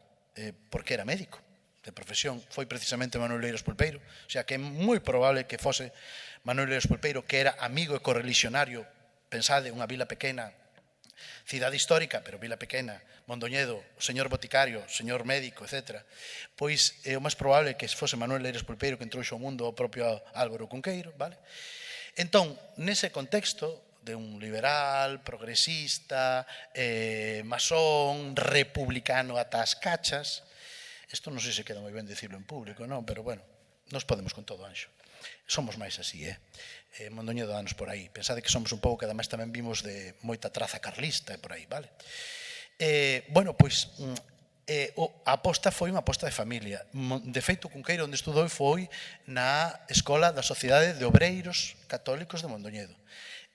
porque era médico de profesión, foi precisamente Manuel Eiras Pulpeiro. O sea, que é moi probable que fose Manuel Eiras Pulpeiro, que era amigo e correligionario, pensade, unha vila pequena, cidade histórica, pero vila pequena, Mondoñedo, o señor boticario, o señor médico, etc. Pois é o máis probable que fose Manuel Eiras Pulpeiro que trouxo ao mundo o propio Álvaro Cunqueiro, vale? Entón, nese contexto de un liberal, progresista, masón, republicano ata as cachas, isto non sei se queda moi ben dicirlo en público, non? Pero bueno, nos podemos con todo, Anxo. Somos máis así, Mondoñedo danos por aí. Pensade que somos un pouco que ademais tamén vimos de moita traza carlista e por aí, vale? Bueno, pois a aposta foi unha aposta de familia. De feito, Cunqueiro, onde estudou, foi na Escola da Sociedade de Obreiros Católicos de Mondoñedo.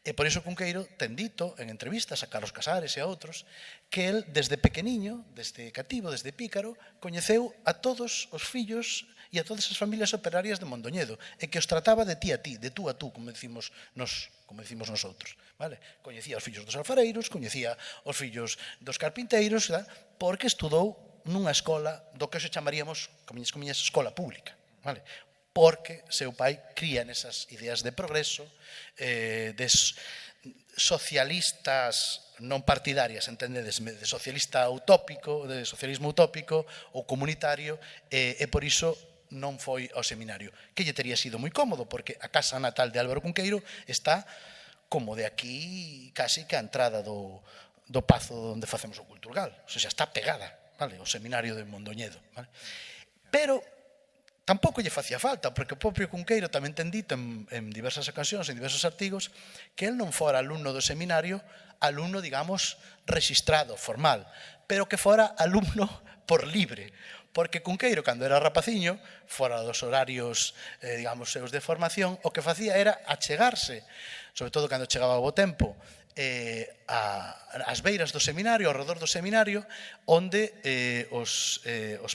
E por iso Cunqueiro ten dito en entrevistas a Carlos Casares e a outros que el desde pequeniño, desde cativo, desde pícaro, coñeceu a todos os fillos e a todas as familias operarias de Mondoñedo e que os trataba de ti a ti, de tú a tú, como decimos nosotros, vale? Coñecía os fillos dos alfareiros, coñecía os fillos dos carpinteiros, porque estudou nunha escola do que se chamaríamos, comillas, escola pública, vale? Porque seu pai cría nesas ideas de progreso, de socialistas non partidarias, entendedes, de socialista utópico, de socialismo utópico ou comunitario, e por iso non foi ao seminario, que lle tería sido moi cómodo, porque a casa natal de Álvaro Cunqueiro está como de aquí, casi que a entrada do pazo onde facemos o Culturgal, o sea, está pegada, vale, o seminario de Mondoñedo, vale? Pero tampouco lle facía falta, porque o propio Cunqueiro tamén ten dito en diversas ocasións, en diversos artigos, que el non fora alumno do seminario, alumno, digamos, rexistrado, formal, pero que fora alumno por libre, porque Cunqueiro, cando era rapaciño, fora dos horarios, digamos, seus de formación, o que facía era achegarse, sobre todo cando chegaba o bo tempo, ás beiras do seminario, ao redor do seminario, onde os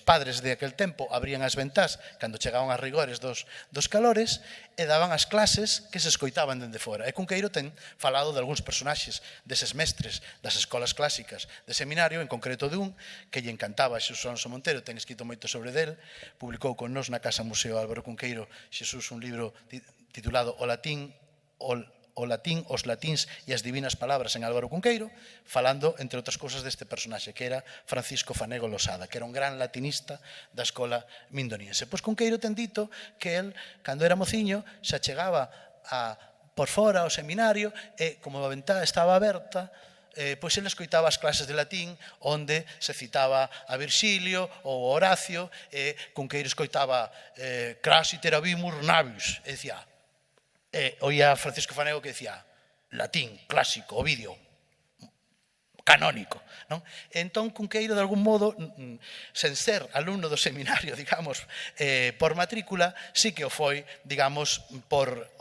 padres de aquel tempo abrían as ventás cando chegaban as rigores dos calores e daban as clases que se escoitaban dende fora. E Cunqueiro ten falado de algúns personaxes deses mestres das escolas clásicas de seminario, en concreto de un que lle encantaba a Xesús Alonso Montero, ten escrito moito sobre del, publicou con nos na Casa Museo Álvaro Cunqueiro Xesús un libro titulado O latín, os latíns e as divinas palabras en Álvaro Cunqueiro, falando, entre outras cousas, deste personaxe, que era Francisco Fanego Losada, que era un gran latinista da escola mindoniense. Pois Cunqueiro ten dito que el, cando era mociño, se achegaba por fora ao seminario e, como a ventá estaba aberta, pois ele escoitaba as clases de latín onde se citaba a Virxilio ou Horacio, e Cunqueiro escoitaba Cras iter habimur navius, e dicía, oía a Francisco Fanego que decía latín, clásico, Ovidio, canónico, non? Entón, Cunqueiro, de algún modo, sen ser alumno do seminario, digamos, por matrícula, sí que o foi, digamos, por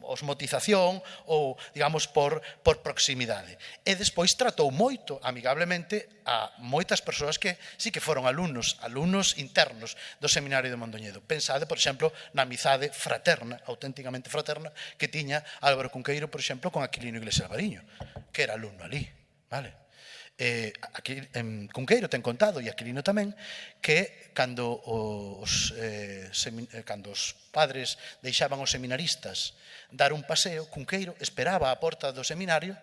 osmotización ou, digamos, por proximidade. E despois tratou moito, amigablemente, a moitas persoas que sí que foron alumnos internos do seminario de Mondoñedo. Pensade, por exemplo, na amizade fraterna, auténticamente fraterna, que tiña Álvaro Cunqueiro, por exemplo, con Aquilino Iglesias Albariño, que era alumno ali. Vale. Aquí en Cunqueiro ten contado, e Aquilino tamén, que cando os padres deixaban os seminaristas dar un paseo, Cunqueiro esperaba á porta do seminario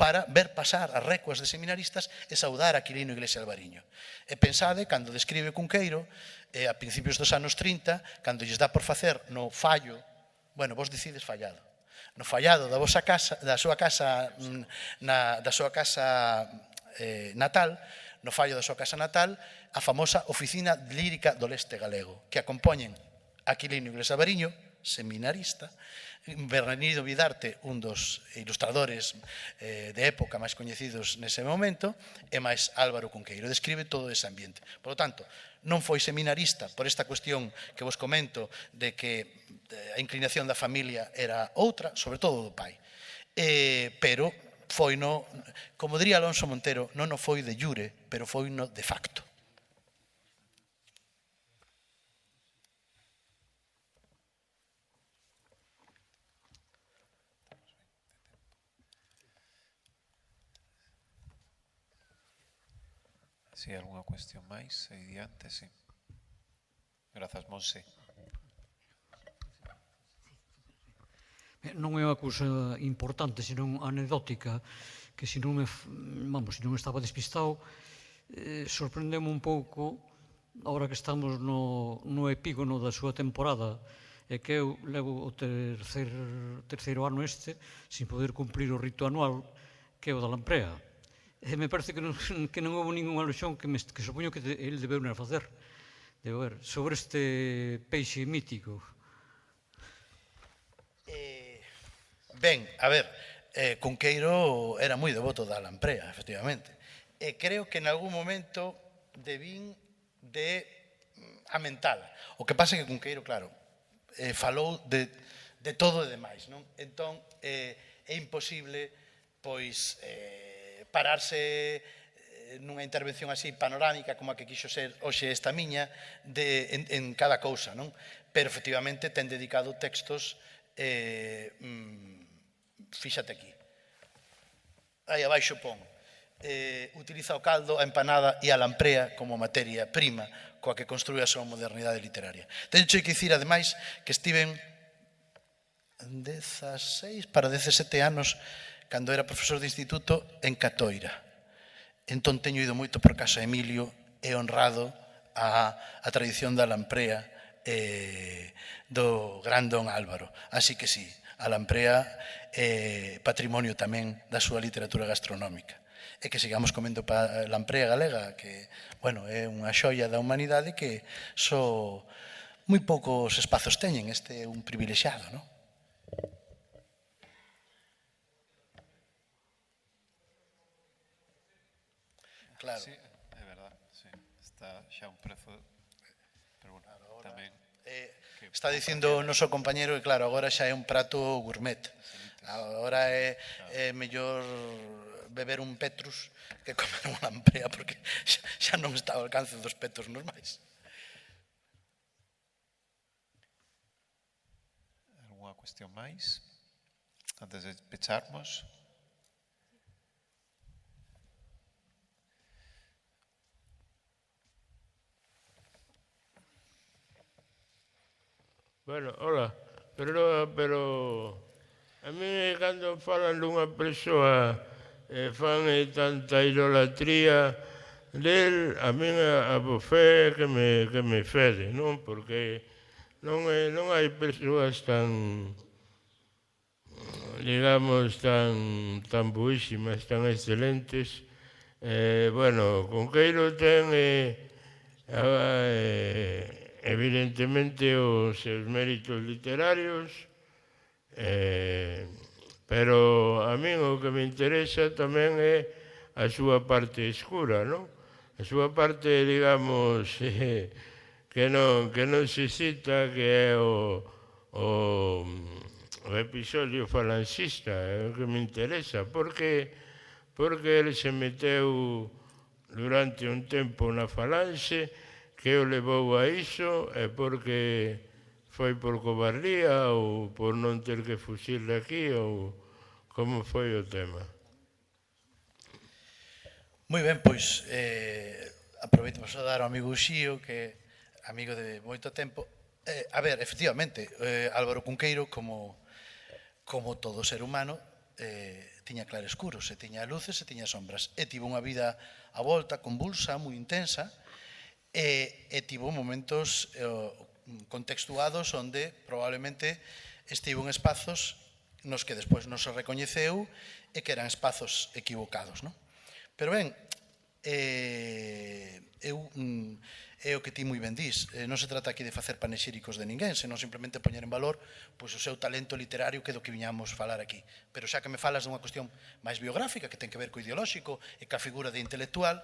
para ver pasar as recuas de seminaristas e saudar a Aquilino Iglesias Albariño. E pensade, cando describe Cunqueiro, a principios dos anos 30, cando lles dá por facer no fallo, bueno, vos decides fallado, no fallado da súa casa natal, no fallo da súa casa natal, a famosa Oficina Lírica do Leste Galego, que acompañen Aquilino Iglesias Albariño, seminarista, Bernardino Vidarte, un dos ilustradores de época máis coñecidos nese momento, e máis Álvaro Cunqueiro. Describe todo ese ambiente. Por lo tanto, non foi seminarista por esta cuestión que vos comento de que a inclinación da familia era outra, sobre todo do pai. Pero foi no, como diría Alonso Montero, non foi de jure, pero foi no de facto. Si hai algunha cuestión máis, aí diante, sí. Grazas, Monse. Non é unha cousa importante, senón anecdótica, que se non estaba despistado, sorprendeu-me un pouco, agora que estamos no epígono da súa temporada, e que eu levo o terceiro ano sin poder cumprir o rito anual, que é o da lamprea. E me parece que non houve ningún alusión que supoño que ele debeu facer, sobre este peixe mítico. Ben, a ver, Cunqueiro era moi devoto da lamprea, efectivamente. E creo que en algún momento debín de amentala. O que pasa é que Cunqueiro, claro, falou de todo e demais, non? Entón, é imposible, pois, pararse nunha intervención así panorámica como a que quixo ser hoxe esta miña en cada cousa, non? Pero efectivamente ten dedicado textos, fíxate aquí, aí abaixo pon, utiliza o caldo, a empanada e a lamprea como materia prima coa que construe a súa modernidade literaria. Teño que dicir, ademais, que estiven 16 para 17 anos cando era profesor de instituto en Catoira. Entón teño ido moito por casa Emilio e honrado a tradición da lamprea do gran don Álvaro. Así que sí, a lamprea é patrimonio tamén da súa literatura gastronómica. E que sigamos comendo lamprea galega, que, bueno, é unha xoia da humanidade que só moi poucos espazos teñen. Este é un privilexiado, non? Claro. Sí, é verdad, sí. Está xa un prezo, pero bueno, tamén... Está dicindo o noso compañero que, claro, agora xa é un prato gourmet. Agora é mellor beber un Petrus que comer unha lamprea, porque xa non está ao alcance dos petos normais. Algunha cuestión máis? Antes de pecharmos... Bueno, hola, pero a mí cando falan dunha persoa fan tanta idolatría del, a mí a bofé que me fede, non? Porque non hai persoas tan, digamos, tan buísimas, tan excelentes. Bueno, Cunqueiro ten evidentemente os seus méritos literarios, pero a min o que me interesa tamén é a súa parte escura, non? A súa parte, digamos, que non se cita, que é o episodio falancista, é o que me interesa, porque ele se meteu durante un tempo na falanxe, que o levou a iso, é porque foi por cobardía ou por non ter que fuxir de aquí, ou como foi o tema? Moi ben, pois aproveito para saudar ao amigo Uxío, que é amigo de moito tempo. A ver, efectivamente, Álvaro Cunqueiro, como todo ser humano, tiña claroscuros, e tiña luces e tiña sombras, e tivo unha vida a volta, convulsa, moi intensa, e tivo momentos contextuados onde probablemente estivo en espazos nos que despois non se recoñeceu e que eran espazos equivocados, non? Pero ben, é o que ti moi ben dís, non se trata aquí de facer panexíricos de ninguén, senón simplemente poñer en valor pois, o seu talento literario, que é do que viñamos falar aquí. Pero xa que me falas dunha cuestión máis biográfica, que ten que ver co ideolóxico e ca figura de intelectual,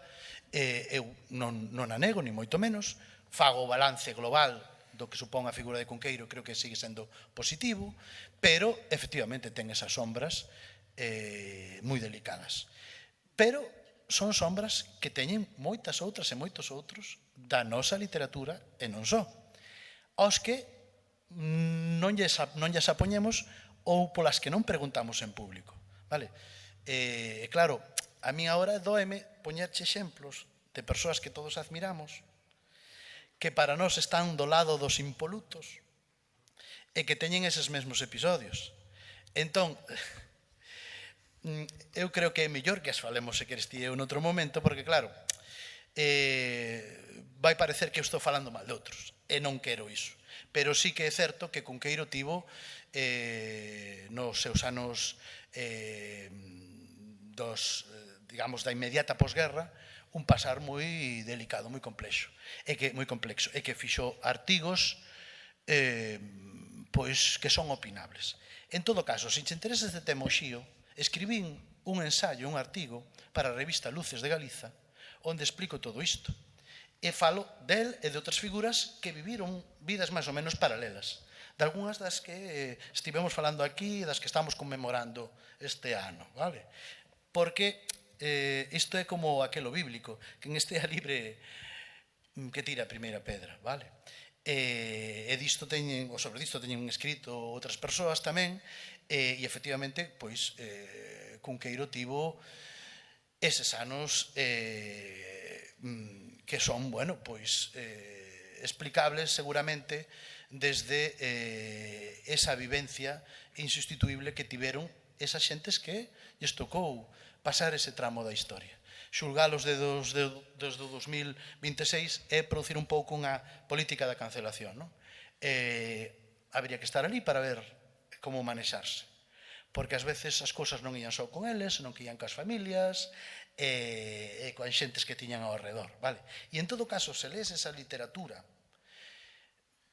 eu non a nego, ni moito menos, fago o balance global do que supón a figura de Cunqueiro, creo que sigue sendo positivo, pero, efectivamente, ten esas sombras moi delicadas. Pero son sombras que teñen moitas outras e moitos outros da nosa literatura e non só, aos que non lles apoñemos ou polas que non preguntamos en público. Vale? E claro, a mí agora doeme poñerche exemplos de persoas que todos admiramos, que para nós están do lado dos impolutos e que teñen eses mesmos episodios. Entón, eu creo que é mellor que as falemos se queres ti eu noutro momento, porque claro, vai parecer que eu estou falando mal de outros, e non quero iso. Pero sí que é certo que Cunqueiro tivo nos seus anos digamos, da inmediata posguerra, un pasar moi delicado, moi complexo, e que fixo artigos pois que son opinables. En todo caso, se te interesa este tema xío, escribín un ensaio, un artigo para a revista Luces de Galiza, onde explico todo isto. E falo del e de outras figuras que viviron vidas máis ou menos paralelas, de algunhas das que estivemos falando aquí e das que estamos conmemorando este ano, vale? Porque isto é como aquelo bíblico, quen estea libre que tira a primeira pedra, vale? E sobre disto teñen escrito outras persoas tamén, e efectivamente, pois, Cunqueiro tivo eses anos que son, bueno, pois, explicables seguramente desde esa vivencia insustituible que tiveron esas xentes que lles tocou pasar ese tramo da historia. Xulgalos desde o 2026 é producir un pouco unha política da cancelación, non? Habría que estar ali para ver como manexarse, porque ás veces as cousas non ian só con eles, non que ian coas familias e coas xentes que tiñan ao redor, vale? E en todo caso, se lees esa literatura,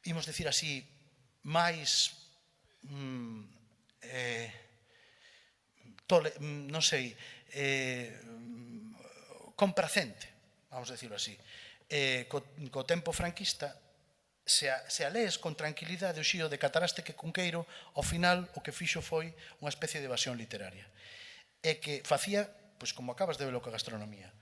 imos decir así, máis non sei, compracente, vamos a decirlo así, co tempo franquista, se a lees con tranquilidade o xío de Cataraste que Cunqueiro, ao final o que fixo foi unha especie de evasión literaria. E que facía, pois como acabas de velo coa gastronomía,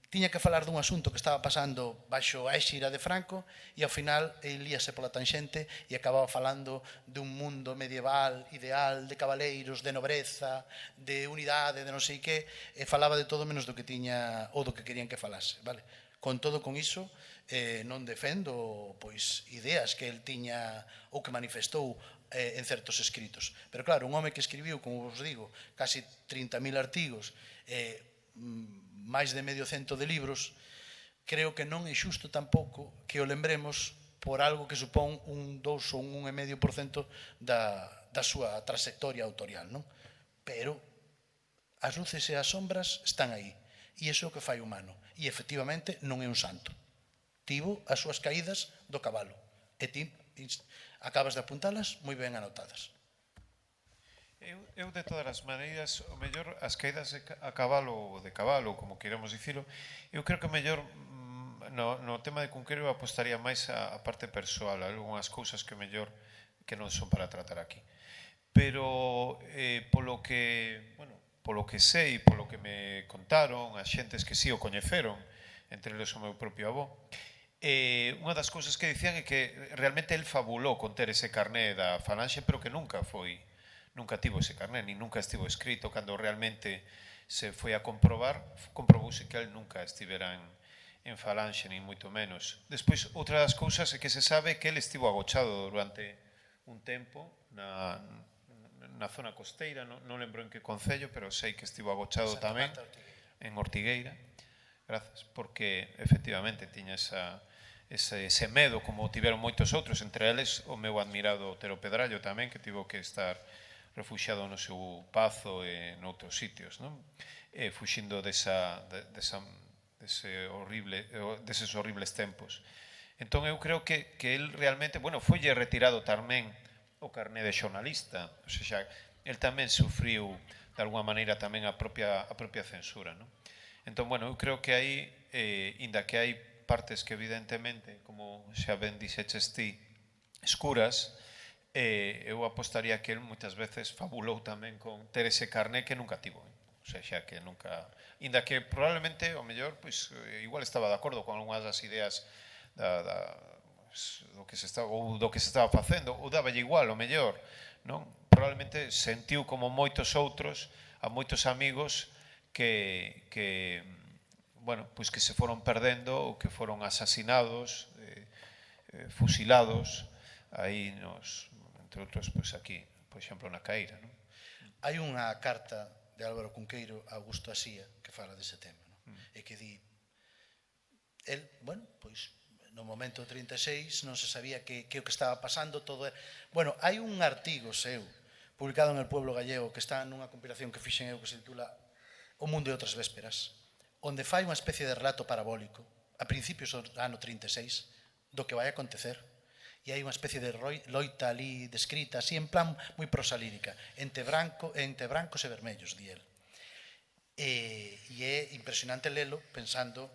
tiña que falar dun asunto que estaba pasando baixo a éxira de Franco e ao final líase pola tanxente e acababa falando dun mundo medieval, ideal, de cabaleiros, de nobreza, de unidade, de non sei que, e falaba de todo menos do que tiña ou do que querían que falase, vale? Con todo, con iso, non defendo pois ideas que el tiña ou que manifestou en certos escritos. Pero claro, un home que escribiu, como vos digo, casi 30.000 artigos, máis de medio cento de libros, creo que non é xusto tampouco que o lembremos por algo que supón un 2 ou un 1,5% da súa trayectoria autorial, non? Pero as luces e as sombras están aí, e iso é o que fai humano, e efectivamente non é un santo. Tivo as súas caídas do cabalo, e ti acabas de apuntalas moi ben anotadas. Eu de todas as maneiras, o mellor, as caídas a cabalo ou de cabalo, como queremos dicilo, eu creo que o mellor no tema de Cunqueiro apostaría máis a parte persoal, algunhas cousas que o mellor que non son para tratar aquí. Pero polo que sei, polo que me contaron, as xentes que sí o coñeceron, entre eles o meu propio avó, unha das cousas que dicían é que realmente el fabulou con ter ese carné da Falanxe, pero que nunca tivo ese carné, ni nunca estivo escrito. Cando realmente se foi a comprobouse que el nunca estivera en Falanxe, ni moito menos. Despois, outra das cousas é que se sabe que el estivo agochado durante un tempo na zona costeira, non lembro en que concello, pero sei que estivo agochado tamén en Ortigueira, grazas, porque efectivamente tiña ese medo, como tiveron moitos outros, entre eles o meu admirado Otero Pedrallo tamén, que tivo que estar refuxiado no seu pazo e noutros sitios, non? Fuxindo desa deses horribles tempos. Entón eu creo que el realmente, bueno, foille retirado tamén o carné de xornalista, ou seja, el tamén sufriu de alguma maneira tamén a propia censura, non? Entón, bueno, eu creo que aí, inda que hai partes que evidentemente, como xa ben dixeches ti, escuras, eu apostaría que el moitas veces fabulou tamén con ter ese carné que nunca tivo, o sea, xa que nunca, inda que probablemente, o mellor, pois, igual estaba de acordo con algunhas das ideas do que se estaba facendo, ou dáballe igual, o mellor, non? Probablemente sentiu como moitos outros, a moitos amigos que bueno, pois que se foron perdendo ou que foron asasinados, fusilados, aí entre outros, pois aquí, por exemplo, na Caíra, non? Hai unha carta de Álvaro Cunqueiro a Augusto Asía que fala dese tema, non? E que di, el, bueno, pois no momento 36 non se sabía que o que estaba pasando todo. Bueno, hai un artigo seu publicado en El Pueblo Gallego que está nunha compilación que fixen eu que se titula O mundo de outras vésperas, onde fai unha especie de relato parabólico a principios do ano 36 do que vai acontecer, e hai unha especie de loita ali descrita así en plan moi prosalírica entre brancos e vermellos, di el. E é impresionante lelo pensando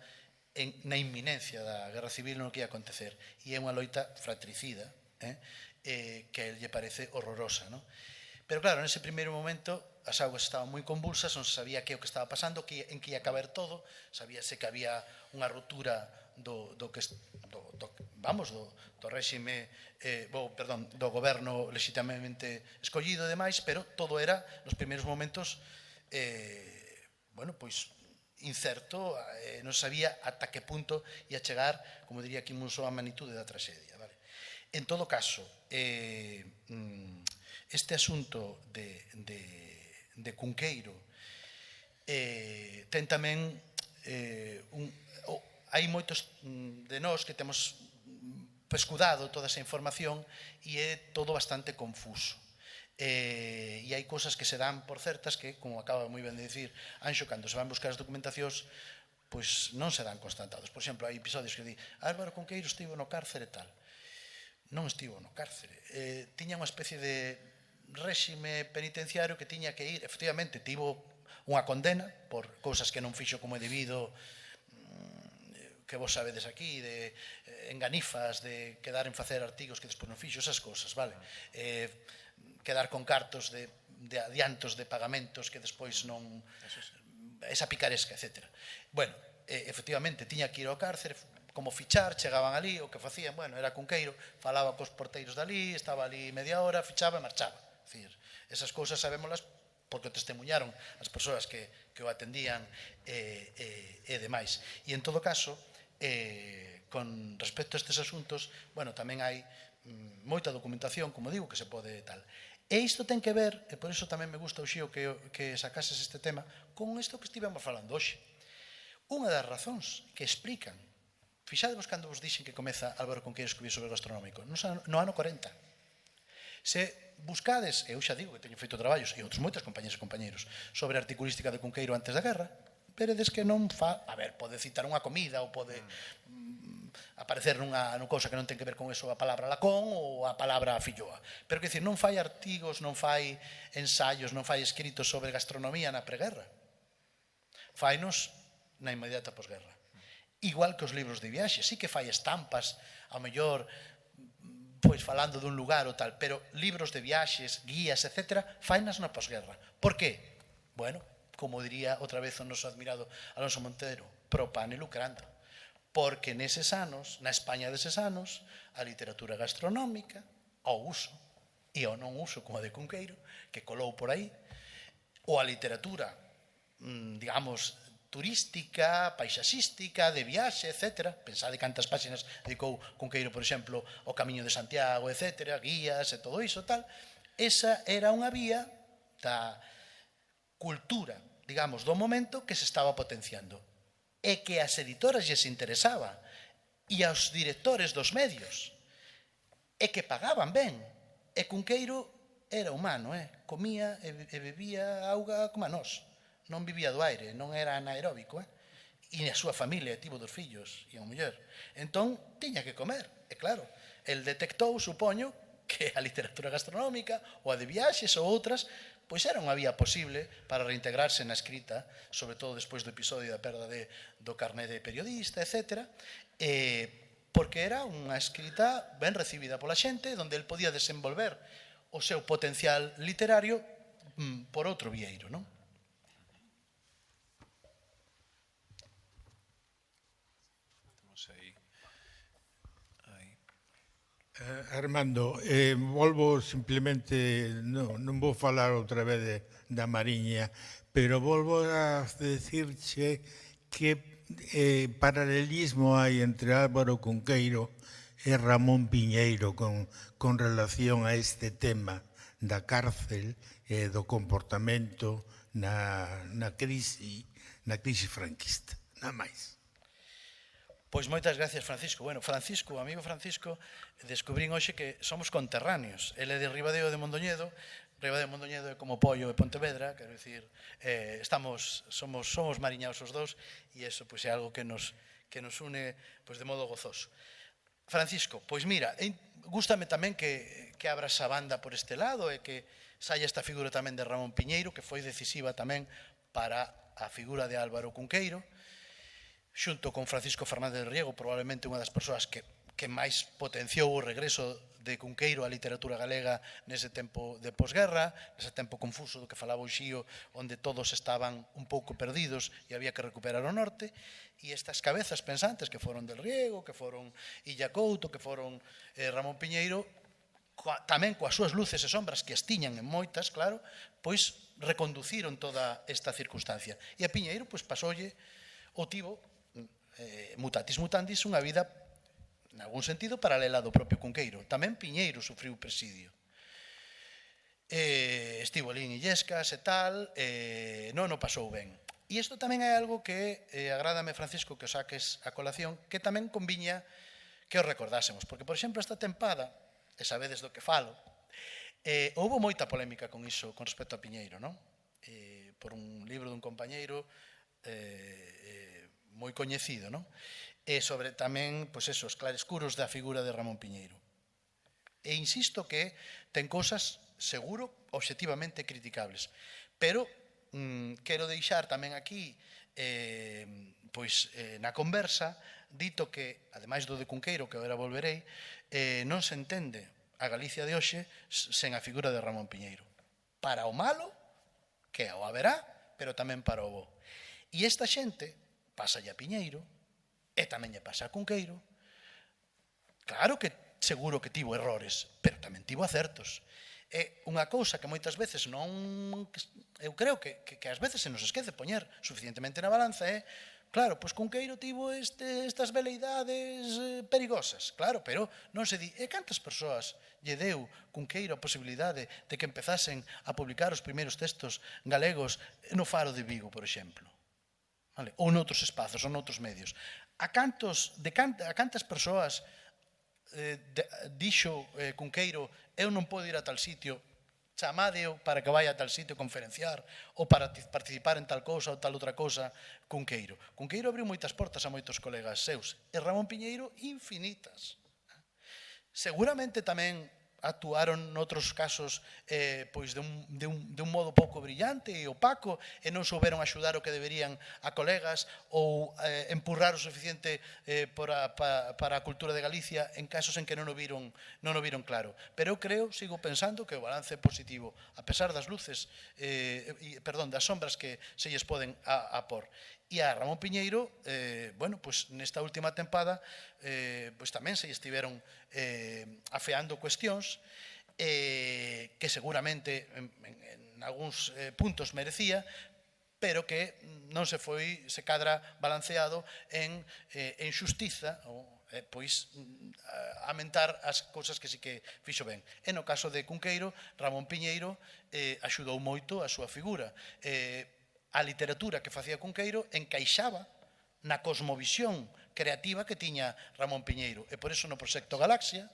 na inminencia da guerra civil no que ia acontecer, e é unha loita fratricida que a él lle parece horrorosa, non? Pero claro, nese primeiro momento as augas estaban moi convulsas, non se sabía que o que estaba pasando, en que ia caber todo, sabíase que había unha ruptura do réxime, do goberno lexitimamente escollido e demais, pero todo era, nos primeiros momentos, bueno, pois, incerto, non sabía ata que punto ia chegar, como diría Kim Monzó, a magnitude da traxedia. Vale? En todo caso, este asunto de Cunqueiro ten tamén hai moitos de nós que temos pescudado toda esa información e é todo bastante confuso. E hai cousas que se dan por certas que, como acaba moi ben de dicir Anxo, cando se van buscar as documentacións, pois non se dan constatados. Por exemplo, hai episodios que di Álvaro Cunqueiro estivo no cárcere tal. Non estivo no cárcere. Tiña unha especie de réxime penitenciario que tiña que ir, efectivamente, tivo unha condena por cousas que non fixo como é debido, que vos sabedes aquí, de enganifas, de quedar en facer artigos que despois non fixo, esas cousas, vale? Quedar con cartos de adiantos de pagamentos que despois non... esa picaresca, etc. Bueno, efectivamente, tiña que ir ao cárcere, como fichar, chegaban ali, o que facían, bueno, era Cunqueiro, falaba cos porteiros dali, estaba ali media hora, fichaba e marchaba. É dicir, esas cousas sabémolas porque o testemunharon as persoas que o atendían e demais. E en todo caso, con respecto a estes asuntos, bueno, tamén hai moita documentación, como digo, que se pode tal. E isto ten que ver, e por iso tamén me gusta, Uxío, que sacases este tema, con isto que estivemos falando hoxe. Unha das razóns que explican, fixadevos cando vos dixen que comeza Álvaro Cunqueiro a escribir sobre o gastronómico, no ano 40. Se buscades, eu xa digo que teño feito traballos, e outros moitas compañeras e compañeros, sobre a articulística de Cunqueiro antes da guerra, veredes que non fa... A ver, pode citar unha comida ou pode aparecer nunha cousa que non ten que ver con eso a palabra lacón ou a palabra filloa. Pero, que dicir, non fai artigos, non fai ensaios, non fai escritos sobre gastronomía na preguerra. Fainos na inmediata posguerra. Igual que os libros de viaxe, sí que fai estampas, ao mellor, pois falando dun lugar ou tal, pero libros de viaxes, guías, etc., fainas na posguerra. Por qué? Bueno, como diría outra vez o noso admirado Alonso Montero, pro pane lucrando. Porque neses anos, na España deses anos, a literatura gastronómica, ao uso, e ao non uso, como a de Cunqueiro, que colou por aí, ou a literatura, digamos, turística, paisaxística, de viaxe, etc. Pensade cantas páxinas dedicou Cunqueiro, por exemplo, ao Camiño de Santiago, etc., guías e todo iso, tal. Esa era unha vía da cultura, digamos, do momento que se estaba potenciando. E que as editoras lles interesaba, e aos directores dos medios, e que pagaban ben. E Cunqueiro era humano, comía e bebía auga como a nós. Non vivía do aire, non era anaeróbico, e a súa familia tivo 2 fillos e unha muller. Entón, tiña que comer, e claro, el detectou, supoño, que a literatura gastronómica ou a de viaxes ou outras pois era unha vía posible para reintegrarse na escrita, sobre todo despois do episodio da perda do carné de periodista, etc., porque era unha escrita ben recibida pola xente, onde el podía desenvolver o seu potencial literario por outro vieiro, non? Armando, volvo simplemente, non vou falar outra vez da Mariña, pero volvo a decirche que paralelismo hai entre Álvaro Cunqueiro e Ramón Piñeiro con relación a este tema da cárcel e do comportamento na crise franquista, nada máis. Pois moitas gracias, Francisco. Bueno, Francisco, o amigo Francisco, descubrín hoxe que somos conterráneos. Ele é de Ribadeo de Mondoñedo. Ribadeo de Mondoñedo é como Pollo e Pontevedra, quero dicir, somos mariñaos os dous, e iso pois é algo que nos une pois de modo gozoso. Francisco, pois mira, gústame tamén que abras a banda por este lado e que saia esta figura tamén de Ramón Piñeiro, que foi decisiva tamén para a figura de Álvaro Cunqueiro, xunto con Francisco Fernández de Riego, probablemente unha das persoas que máis potenciou o regreso de Cunqueiro á literatura galega nese tempo de posguerra, nese tempo confuso do que falaba o Xío, onde todos estaban un pouco perdidos e había que recuperar o norte, e estas cabezas pensantes que foron del Riego, que foron Illa Couto, que foron Ramón Piñeiro, tamén coas súas luces e sombras, que as tiñan en moitas, claro, pois reconduciron toda esta circunstancia. E a Piñeiro, pois pasoulle o tivo mutatis mutandis, unha vida, en algún sentido, paralela do propio Cunqueiro. Tamén Piñeiro sufriu presidio. Estivo ali en Illescas e tal, non o pasou ben. E isto tamén é algo que agrádame, Francisco, que o saques a colación, que tamén conviña que o recordásemos. Porque, por exemplo, esta tempada, e sabedes do que falo, houve moita polémica con iso, con respecto a Piñeiro, non? Por un libro dun compañeiro moi coñecido, non? E sobre tamén, pois eso, os clarescuros da figura de Ramón Piñeiro. E insisto que ten cousas, seguro, obxectivamente criticables. Pero quero deixar tamén aquí, pois na conversa, dito que, ademais do de Cunqueiro, que agora volverei, non se entende a Galicia de hoxe sen a figura de Ramón Piñeiro. Para o malo, que o haberá, pero tamén para o bo. E esta xente pásalle a Piñeiro, e tamén lle pasa a Cunqueiro. Claro que seguro que tivo errores, pero tamén tivo acertos. É unha cousa que moitas veces non... Eu creo que ás veces se nos esquece poñer suficientemente na balanza, claro, pois Cunqueiro tivo estas veleidades perigosas, claro, pero non se di, e cantas persoas lle deu Cunqueiro a posibilidade de que empezasen a publicar os primeiros textos galegos no Faro de Vigo, por exemplo? Ou noutros espazos, ou noutros medios. A cantas persoas dixo Cunqueiro, eu non podo ir a tal sitio, chamadeo para que vai a tal sitio conferenciar, ou para participar en tal cousa ou tal outra cousa, Cunqueiro. Cunqueiro abriu moitas portas a moitos colegas seus, e Ramón Piñeiro infinitas. Seguramente tamén actuaron noutros casos pois de un modo pouco brillante e opaco, e non souberon axudar o que deberían a colegas ou empurrar o suficiente para a cultura de Galicia en casos en que non o viron claro. Pero eu creo, sigo pensando que o balance é positivo, a pesar das luces, das sombras que se lles poden apor. E a Ramón Piñeiro, bueno, pois nesta última tempada, pois tamén se estiveron afeando cuestións que seguramente en algúns puntos merecía, pero que non se cadra balanceado en xustiza, pois amentar as cousas que sí que fixo ben. E no caso de Cunqueiro, Ramón Piñeiro axudou moito a súa figura. A literatura que facía Cunqueiro encaixaba na cosmovisión creativa que tiña Ramón Piñeiro. E por iso no proxecto Galaxia,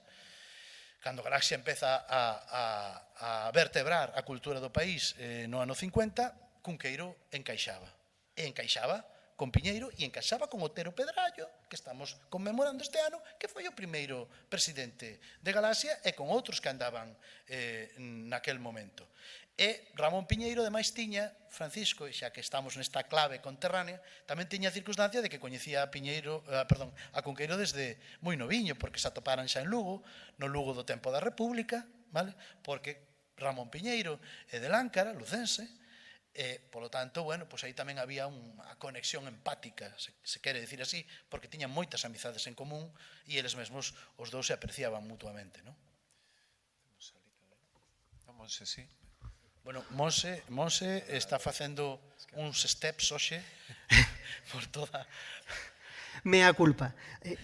cando Galaxia empeza a vertebrar a cultura do país no ano 50, Cunqueiro encaixaba. E encaixaba con Piñeiro e encaixaba con Otero Pedrallo, que estamos conmemorando este ano, que foi o primeiro presidente de Galaxia, e con outros que andaban naquel momento. E Ramón Piñeiro, ademais, tiña, Francisco, xa que estamos nesta clave conterránea, tamén tiña a circunstancia de que coñecía a Cunqueiro desde moi noviño, porque se atoparan xa en Lugo, no Lugo do tempo da República, vale? Porque Ramón Piñeiro é de Láncara, lucense, e, polo tanto, bueno, pois aí tamén había unha conexión empática, se quere dicir así, porque tiñan moitas amizades en común e eles mesmos, os dous, se apreciaban mutuamente, non? Monse, sí. Bueno, Monse está facendo uns steps hoxe por toda... Mea culpa.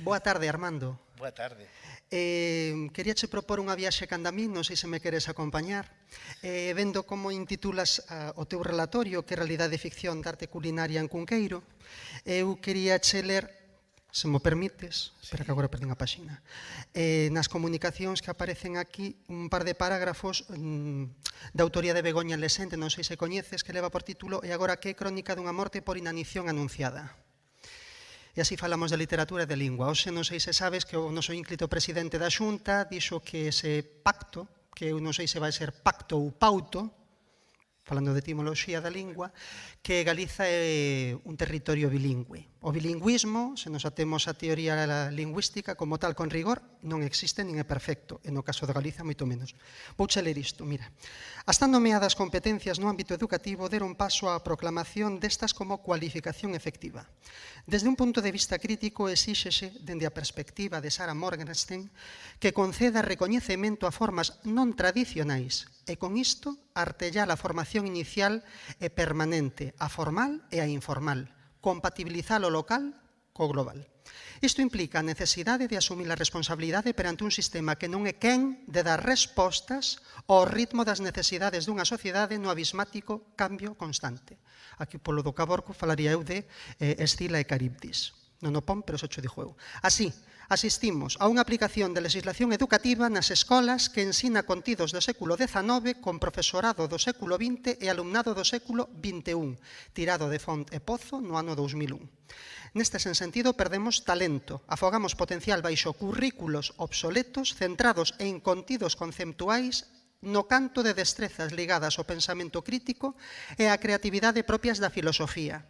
Boa tarde, Armando. Boa tarde. Queríache propor unha viaxe canda min, non sei se me queres acompañar. Vendo como intitulas o teu relatorio, que é realidade e ficción de arte culinaria en Cunqueiro, eu queríache ler, se mo permites, espera que agora perdín a páxina, nas comunicacións que aparecen aquí un par de parágrafos da autoría de Begoña Lesente, non sei se coñeces, que leva por título "E agora que é crónica dunha morte por inanición anunciada". E así falamos de literatura e de lingua. Hoxe non sei se sabes que o noso ínclito presidente da Xunta dixo que ese pacto, que eu non sei se vai ser pacto ou pauto, falando de etimoloxía da lingua, que Galiza é un territorio bilingüe. O bilingüismo, se nos atemos a teoría lingüística, como tal, con rigor, non existe nin é perfecto, e no caso de Galiza, moito menos. Vouche ler isto, mira. As tan nomeadas competencias no ámbito educativo deron paso á proclamación destas como cualificación efectiva. Desde un punto de vista crítico, exíxese, dende a perspectiva de Sarah Morgenstern, que conceda recoñecemento a formas non tradicionais e, con isto, artellar a formación inicial e permanente, a formal e a informal, compatibilizar o local co global. Isto implica a necesidade de asumir a responsabilidade perante un sistema que non é quen de dar respostas ao ritmo das necesidades dunha sociedade no abismático cambio constante. Aquí, polo do Caborco, falaría eu de Escila e Caribdis. Non o pon, pero se cho dixo eu. Así, asistimos a unha aplicación de legislación educativa nas escolas que ensina contidos do século XIX con profesorado do século XX e alumnado do século XXI, tirado de Font e Pozo no ano 2001. Neste sentido, perdemos talento, afogamos potencial baixo currículos obsoletos centrados en contidos conceptuais no canto de destrezas ligadas ao pensamento crítico e á creatividade propias da filosofía.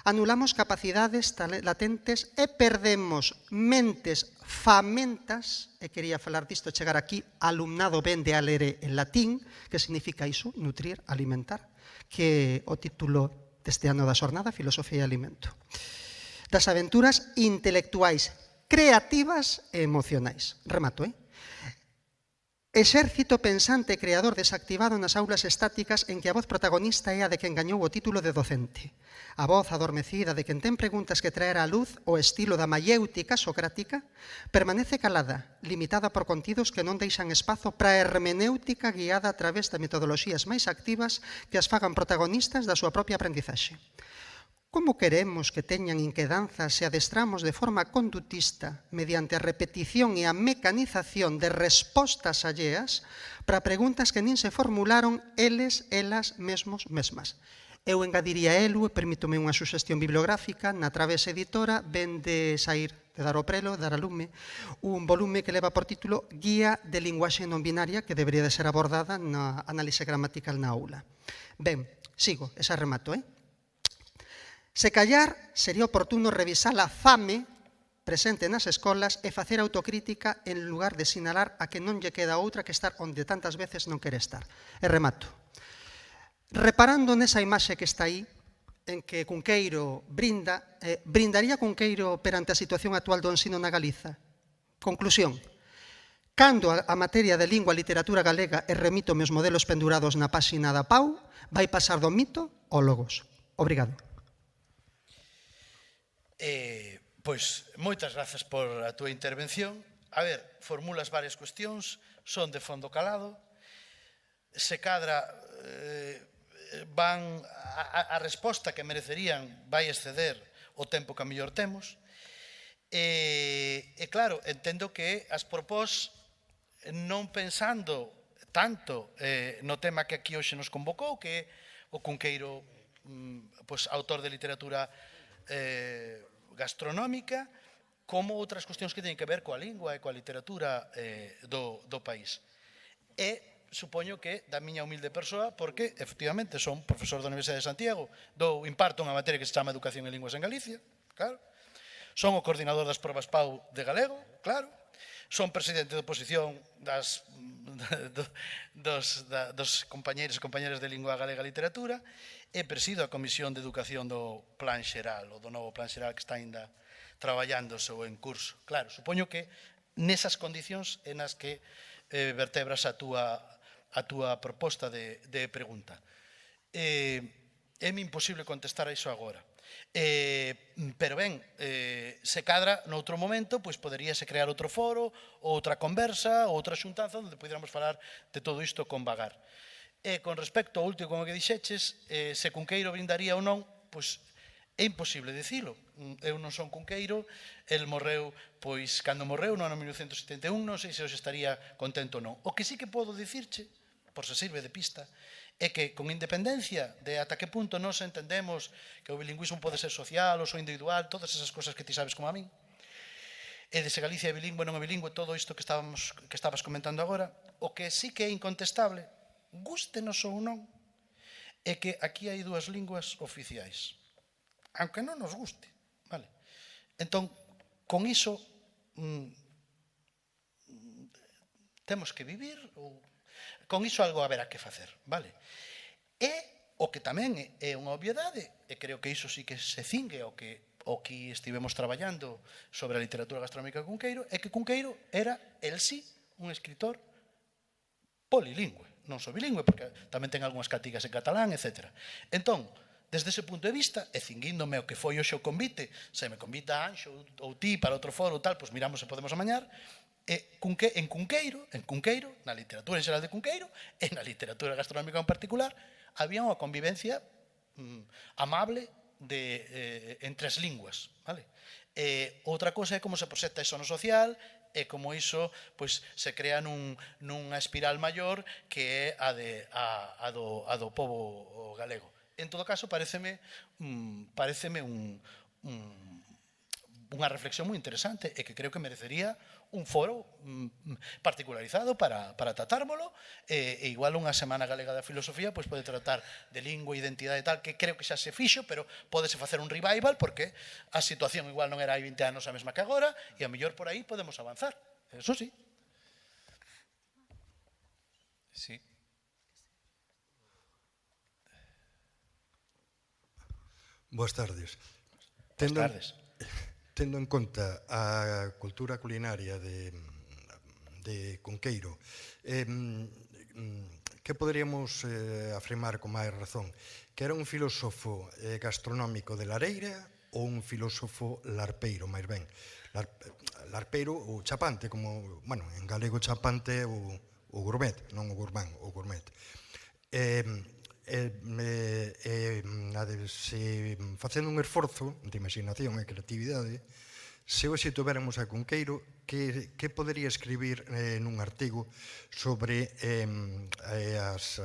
Anulamos capacidades latentes e perdemos mentes famentas, e quería falar disto, chegar aquí, alumnado ben de alere en latín, que significa iso, nutrir, alimentar, que é o título deste ano da xornada, Filosofía e Alimento. Das aventuras intelectuais, creativas e emocionais. Remato, Exército pensante e creador desactivado nas aulas estáticas en que a voz protagonista é a de quen gañou o título de docente. A voz adormecida de quen ten preguntas que traer á luz o estilo da mayéutica socrática permanece calada, limitada por contidos que non deixan espazo para a hermenéutica guiada a través de metodoloxías máis activas que as fagan protagonistas da súa propia aprendizaxe. Como queremos que teñan inquedanzas se adestramos de forma conductista mediante a repetición e a mecanización de respostas alleas para preguntas que nin se formularon eles, elas mesmos, mesmas? Eu engadiría elu, e permítome unha suxestión bibliográfica, na Través Editora ven de sair, de dar o prelo, dar a lume, un volume que leva por título Guía de linguaxe non binaria que debería de ser abordada na análise gramatical na aula. Ben, sigo, esa remato, Se callar, sería oportuno revisar a fame presente nas escolas e facer autocrítica en lugar de sinalar a que non lle queda outra que estar onde tantas veces non quere estar. E remato. Reparando nesa imaxe que está aí, en que Cunqueiro brindaría Cunqueiro perante a situación actual do ensino na Galiza? Conclusión. Cando a materia de lingua e literatura galega e remito meus modelos pendurados na páxina da PAU, vai pasar do mito ao logos. Obrigado. Pois, moitas grazas por a túa intervención. A ver, formulas varias cuestións, son de fondo calado. Se cadra van a resposta que merecerían vai exceder o tempo que a mellor temos. E claro, entendo que as propós non pensando tanto no tema que aquí hoxe nos convocou, que é o Cunqueiro, autor de literatura gastronómica como outras cuestións que teñen que ver coa lingua e coa literatura do país. E supoño que da miña humilde persoa, porque efectivamente son profesor da Universidade de Santiago, imparto unha materia que se chama Educación en Linguas en Galicia, claro. Son o coordinador das probas PAU de galego, claro. Son presidente de oposición dos compañeiros e compañeras de Lingua Galega e Literatura e presido a Comisión de Educación do Plan Xeral, ou do novo Plan Xeral que está ainda traballándose ou en curso. Claro, supoño que nesas condicións en as que vertebras a túa proposta de pregunta. É-me imposible contestar a iso agora. Pero ben, se cadra noutro momento, pois poderíase crear outro foro, outra conversa, outra xuntanza onde poderamos falar de todo isto con vagar. E con respecto ao último como que dixeches, se Cunqueiro brindaría ou non, pois é imposible dicilo. Eu non son cunqueiro, el morreu, pois, cando morreu no ano 1971, non sei se hoxe estaría contento ou non. O que sí que podo dicirche, por se sirve de pista, é que con independencia de ata que punto nos entendemos que o bilingüismo pode ser social ou individual, todas esas cosas que ti sabes como a min, e de se Galicia é bilingüe ou non é bilingüe, todo isto que estabas comentando agora, o que sí que é incontestable, gústenos ou non, é que aquí hai dúas linguas oficiais, aunque non nos guste, vale? Entón, con iso temos que vivir, ou con iso algo haberá que facer, vale? E o que tamén é unha obviedade, e creo que iso sí que se cingue o que estivemos traballando sobre a literatura gastronómica de Cunqueiro, é que Cunqueiro era, el sí, un escritor polilingüe, non só bilingüe, porque tamén ten algunhas catigas en catalán, etc. Entón, desde ese punto de vista, e cinguíndome o que foi hoxe o convite, se me convita Anxo ou ti para outro foro ou tal, pois miramos se podemos amañar, en Cunqueiro, na literatura en xeral de Cunqueiro, e na literatura gastronómica en particular, había unha convivencia amable entre as linguas, vale? Outra cosa é como se proxecta iso no social, e como iso pois, se crea nunha espiral maior que é a do pobo galego. En todo caso, pareceme unha reflexión moi interesante e que creo que merecería un foro particularizado para tratármolo, e igual unha semana galega da filosofía pois pode tratar de lingua, identidade e tal, que creo que xa se fixo, pero pódese facer un revival porque a situación igual non era hai 20 anos a mesma que agora, e a mellor por aí podemos avanzar, eso sí. Sí. Boas tardes. Boas tardes. Tendo en conta a cultura culinaria de Cunqueiro, que poderíamos afirmar con máis razón? Que era un filósofo gastronómico de Lareira ou un filósofo larpeiro, máis ben? Larpeiro ou chapante, como, bueno, en galego chapante é o gourmet, non o gourmand, o gourmet. Facendo un esforzo de imaginación e creatividade, se hoxe tuveramos a Cunqueiro, que podería escribir nun artigo sobre as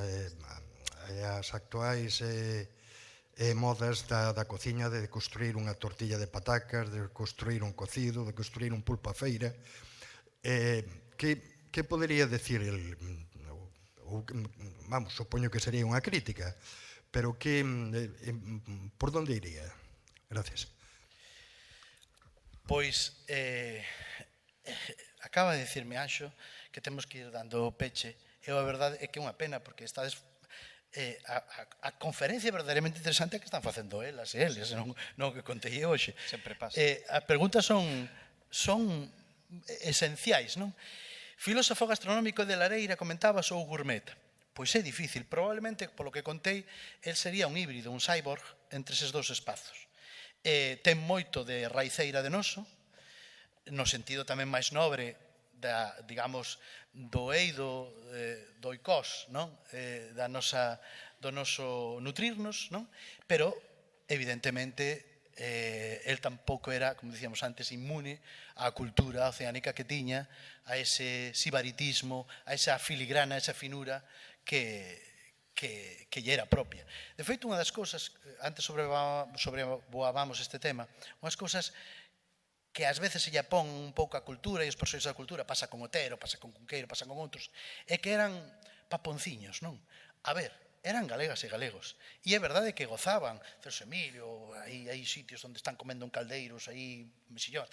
actuais modas da cociña, de construir unha tortilla de patacas, de construir un cocido, de construir un pulpo a feira? Que podería decir el... Vamos, supoño que sería unha crítica, pero que por onde iría? Gracias. Pois acaba de dicirme Anxo que temos que ir dando peche, e a verdade é que é unha pena porque estades a conferencia verdadeiramente interesante que están facendo elas e eles, non que contei hoxe. Sempre pasa. As preguntas son esenciais, non? Filósofo gastronómico de Lareira, comentabas, ou gourmet? Pois é difícil. Probablemente, polo que contei, el sería un híbrido, un cyborg, entre eses dous espazos. Ten moito de raiceira de noso, no sentido tamén máis nobre digamos, do eido, do oikos, non? Do noso nutrirnos, non? Pero, evidentemente, el tampouco era, como dicíamos antes, inmune á cultura oceánica que tiña, a ese sibaritismo, a esa filigrana, a esa finura que que lle era propia. De feito, unha das cousas, antes sobrevoábamos este tema, unhas cousas que ás veces se lle pon un pouco a cultura e os persoas da cultura, pasa con Otero, pasa con Cunqueiro, pasa con outros, é que eran paponciños, non? A ver, eran galegas e galegos. E é verdade que gozaban, Celso Emilio, hai sitios onde están comendo en caldeiros, aí, mexillón,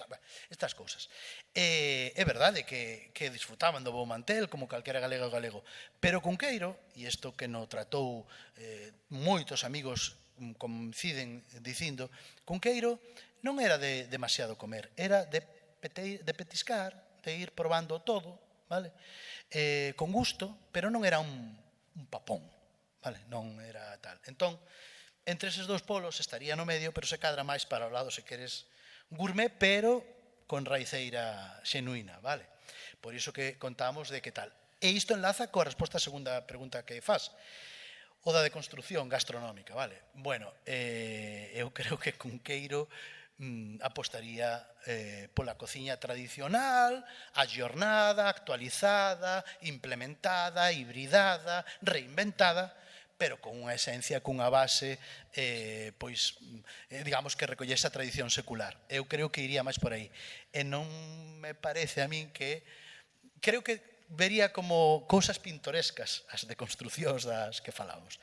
estas cousas. É verdade que disfrutaban do bo mantel, como calquera galega ou galego. Pero Cunqueiro, e isto que no tratou moitos amigos coinciden dicindo, Cunqueiro non era de demasiado comer, era de petiscar, de ir probando todo, vale? Con gusto, pero non era un papón, vale? Non era tal. Entón, entre eses dous polos estaría no medio, pero se cadra máis para o lado, se queres, gourmet, pero con raiceira xenuína, vale? Por iso que contamos de que tal. E isto enlaza coa resposta á segunda pregunta que faz. O da deconstrucción gastronómica, vale? Bueno, eu creo que Cunqueiro apostaría pola cociña tradicional, axornada, actualizada, implementada, hibridada, reinventada, pero con unha esencia, cunha base, pois, digamos que recollese a tradición secular. Eu creo que iría máis por aí. E non me parece a min que... Creo que vería como cousas pintorescas as deconstruccións das que falamos.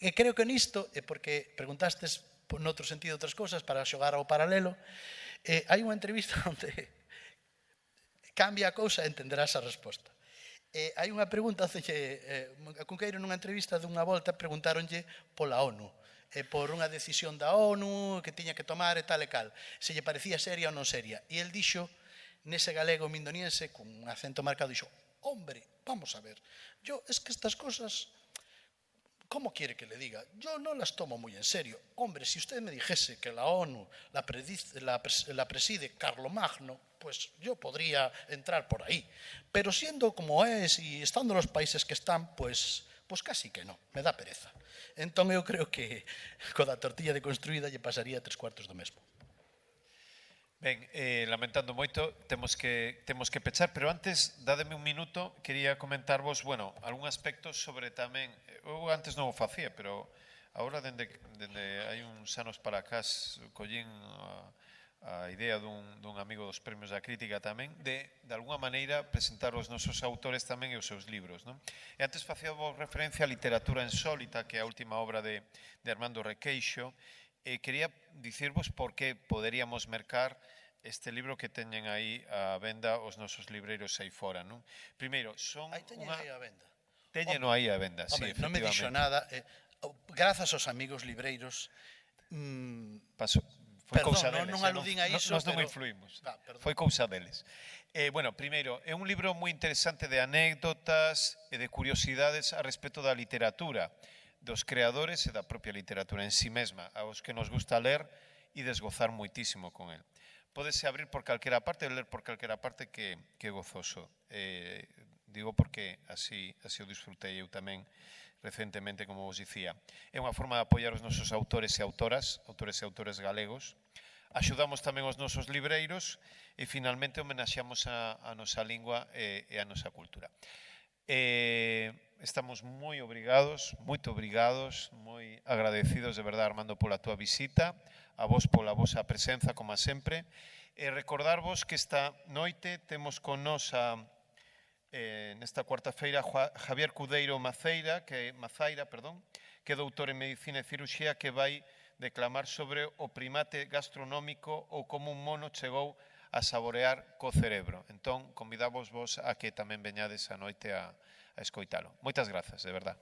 E creo que nisto, é porque preguntastes noutro sentido outras cousas para xogar ao paralelo, hai unha entrevista onde cambia a cousa e entenderás a resposta. Hai unha pregunta, a Cunqueiro nunha entrevista dunha volta preguntáronlle pola ONU, por unha decisión da ONU que tiña que tomar e tal e cal, se lle parecía seria ou non seria. E el dixo, nese galego mindoniense, con un acento marcado, dixo, hombre, vamos a ver, es que estas cosas... ¿Cómo quiere que le diga? Yo no las tomo muy en serio. Hombre, si usted me dijese que la ONU la preside Carlomagno, pues yo podría entrar por ahí. Pero siendo como es y estando los países que están, pues casi que no, me da pereza. Entón eu creo que con a tortilla deconstruída lle pasaría 3/4 do mesmo. Ben, lamentando moito, temos que pechar, pero antes, dádeme un minuto, quería comentarvos, bueno, algún aspecto sobre tamén, eu antes non o facía, pero agora, dende hai uns anos para cá, collín a idea dun amigo dos premios da crítica tamén, de alguna maneira, presentar os nosos autores tamén e os seus libros, non? E antes facíamos referencia á literatura insólita, que é a última obra de Armando Requeixo. Quería dicirvos por que poderíamos mercar este libro que teñen aí a venda os nosos libreiros aí fora, non? Primeiro, son Aí teñen aí a venda. Teñeno aí a venda, sí, efectivamente. Non me dixo nada. Grazas aos amigos libreiros. Foi cousa deles. Non aludín a iso, Nos non influímos. Foi cousa deles. Bueno, primeiro, é un libro moi interesante de anécdotas e de curiosidades a respecto da literatura, dos creadores e da propia literatura en sí mesma, aos que nos gusta ler e desgozar moitísimo con el. Pódese abrir por calquera parte, ler por calquera parte que é gozoso. Digo porque así o disfrutei eu tamén recentemente, como vos dicía. É unha forma de apoiar os nosos autores e autores galegos. Axudamos tamén os nosos libreiros e finalmente homenaxeamos a nosa lingua e a nosa cultura. Estamos moi obrigados, moito obrigados, moi agradecidos de verdade, Armando, pola túa visita, a vos pola vosa presenza, como sempre, e recordarvos que esta noite temos con nos nesta cuarta-feira Javier Cudeiro Mazaira, que é doutor en Medicina e Cirurxía, que vai declamar sobre o primate gastronómico ou como un mono chegou a saborear co cerebro. Entón, convidamos vos a que tamén veñades a noite a escoitalo. Moitas grazas, de verdade.